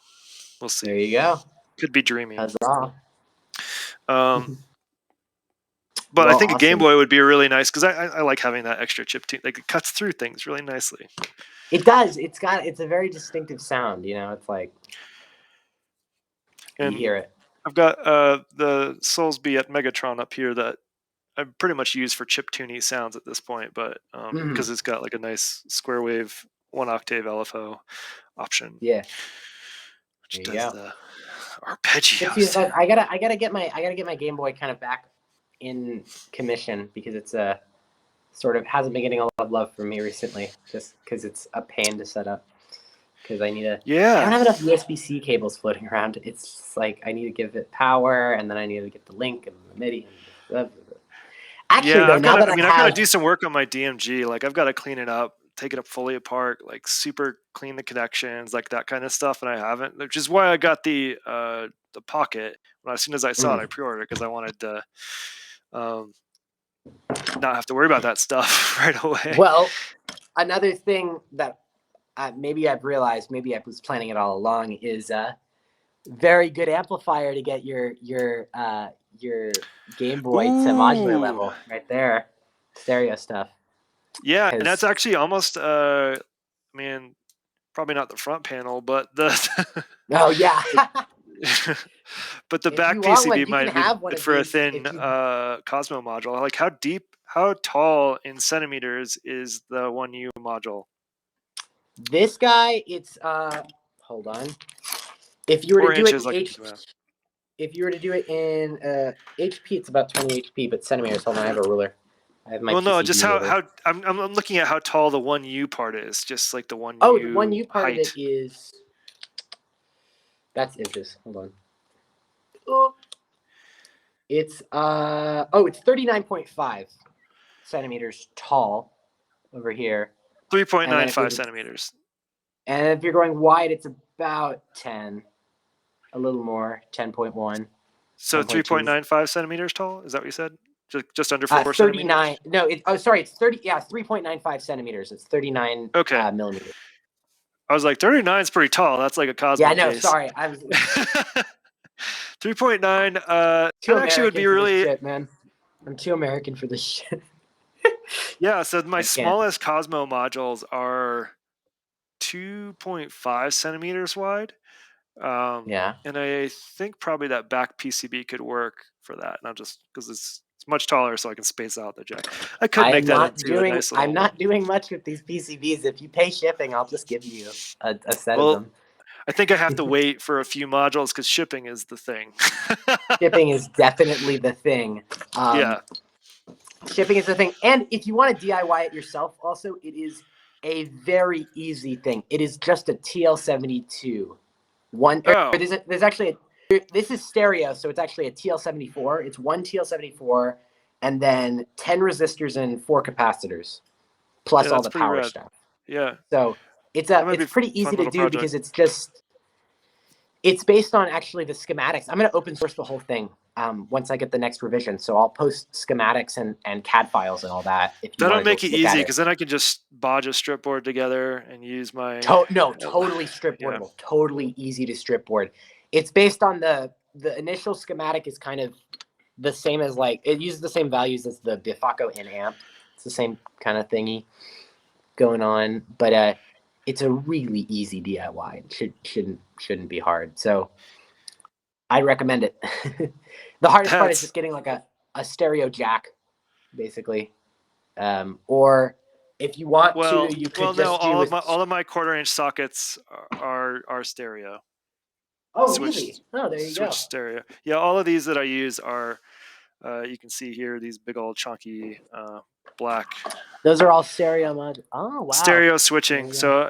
we'll see. There you go. Could be dreaming. Huzzah. But I Well, think a Game awesome. Boy would be really nice because I like having that extra chip tune. Like it cuts through things really nicely. It does. It's a very distinctive sound. It's like you And hear it. I've got the Soulsby at Megatron up here that I pretty much use for chip tuning sounds at this point, but because it's got like a nice square wave 1 octave LFO option. Yeah. Which There you does go. the arpeggios. I gotta get my Game Boy kind of back in commission, because it's sort of hasn't been getting a lot of love from me recently, just because it's a pain to set up. Because I don't have enough USB-C cables floating around. It's just like I need to give it power, and then I need to get the link and the MIDI. Actually, Yeah, though, I've got now to. that I I mean, I've got to have, do some work on my DMG. Like, I've got to clean it up, take it up fully apart, like super clean the connections, like that kind of stuff. And I haven't, which is why I got the Pocket. As soon as I saw it, I pre-ordered it because I wanted to not have to worry about that stuff right away. well, another thing that maybe I've realized, maybe I was planning it all along, is very good amplifier to get your Game Boy to modular level right there, stereo stuff. Yeah, and that's actually almost I mean, probably not the front panel, but the oh yeah. but the If back you want one, PCB you can might be have one good of for a these. thin Cosmo module. Like how tall in centimeters is the 1U module? This guy, it's hold on. If you were to 4 do it inches, in I can do that. if you were to do it in HP, it's about 20 HP, but centimeters. Hold on, I have a ruler. I have my Well, no, PCB just ruler. how I'm looking at how tall the 1U part is, just like the 1U Oh, the 1U part height. of it is, that's inches. Hold on. Oh. It's it's 39.5 centimeters tall over here. 3.95 centimeters. And if you're going wide, it's about 10. a little more, 10.1. So 10.2. 3.95 centimeters tall. Is that what you said? Just under 4 39. centimeters. No, sorry, it's 30. Yeah, 3.95 centimeters. It's 39 Okay. millimeters. I was like 39 is pretty tall. That's like a Cosmo Yeah, no, case. sorry, I was 3.9. too That actually would American be for this really. shit, man. I'm too American for this shit. Yeah. So my I can't. smallest Cosmo modules are 2.5 centimeters wide. Yeah. And I think probably that back PCB could work for that. Not just because it's much taller, so I can space out the jack. I could make that into a nice little. I'm not doing much with these PCBs. If you pay shipping, I'll just give you a set of Well, them. I think I have to wait for a few modules because shipping is the thing. Shipping is definitely the thing. Yeah. Shipping is the thing. And if you want to DIY it yourself, also, it is a very easy thing. It is just a TL72. Oh. There's actually this is stereo, so it's actually a TL74. It's one TL74 and then 10 resistors and 4 capacitors, plus Yeah, all that's the pretty power rad. stuff. Yeah. So it's That might be a pretty fun easy to little do project. because it's based on actually the schematics. I'm going to open source the whole thing once I get the next revision. So I'll post schematics and CAD files and all that. If you That'll want make to it look at easy it. because then I can just bodge a strip board together and use my. Totally strip Yeah. boardable. Totally easy to strip board. It's based on the initial schematic is kind of the same as like it uses the same values as the Bifaco in amp. It's the same kind of thingy going on, but it's a really easy DIY. It shouldn't be hard. So I recommend it. The hardest part is just getting like a stereo jack, basically. Or if you want to, you could just do with. all of my 1/4-inch sockets are stereo. Oh, really? Oh, there you go. Switch stereo. Yeah, all of these that I use are. You can see here these big old chunky black. Those are all stereo mods. Oh, wow. Stereo switching, so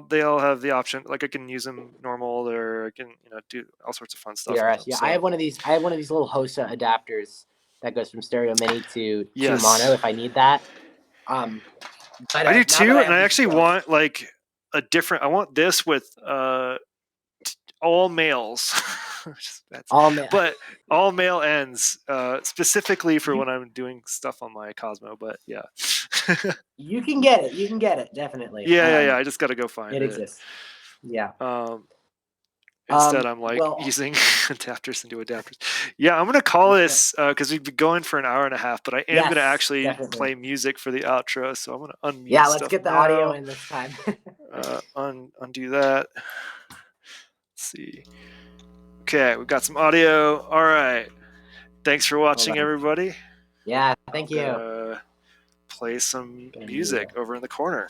they all have the option. Like I can use them normal, or I can do all sorts of fun stuff. DRS, with them, yeah. so. I have one of these little HOSA adapters that goes from stereo mini to Yes. mono if I need that. I do too, and I actually want like a different. I want this with all males. But all male ends, specifically for when I'm doing stuff on my Cosmo. But yeah. You can get it. You can get it, definitely. Yeah. I just got to go find it. It exists. Yeah. Instead, I'm like using adapters into adapters. Yeah, I'm gonna call this because we've been going for an hour and a half, but I am gonna actually play music for the outro. So I'm gonna unmute. Yeah, let's get the audio in this time. Undo that. Let's see. Okay, we've got some audio. All right. Thanks for watching, everybody. Yeah, thank you. Play some music over in the corner.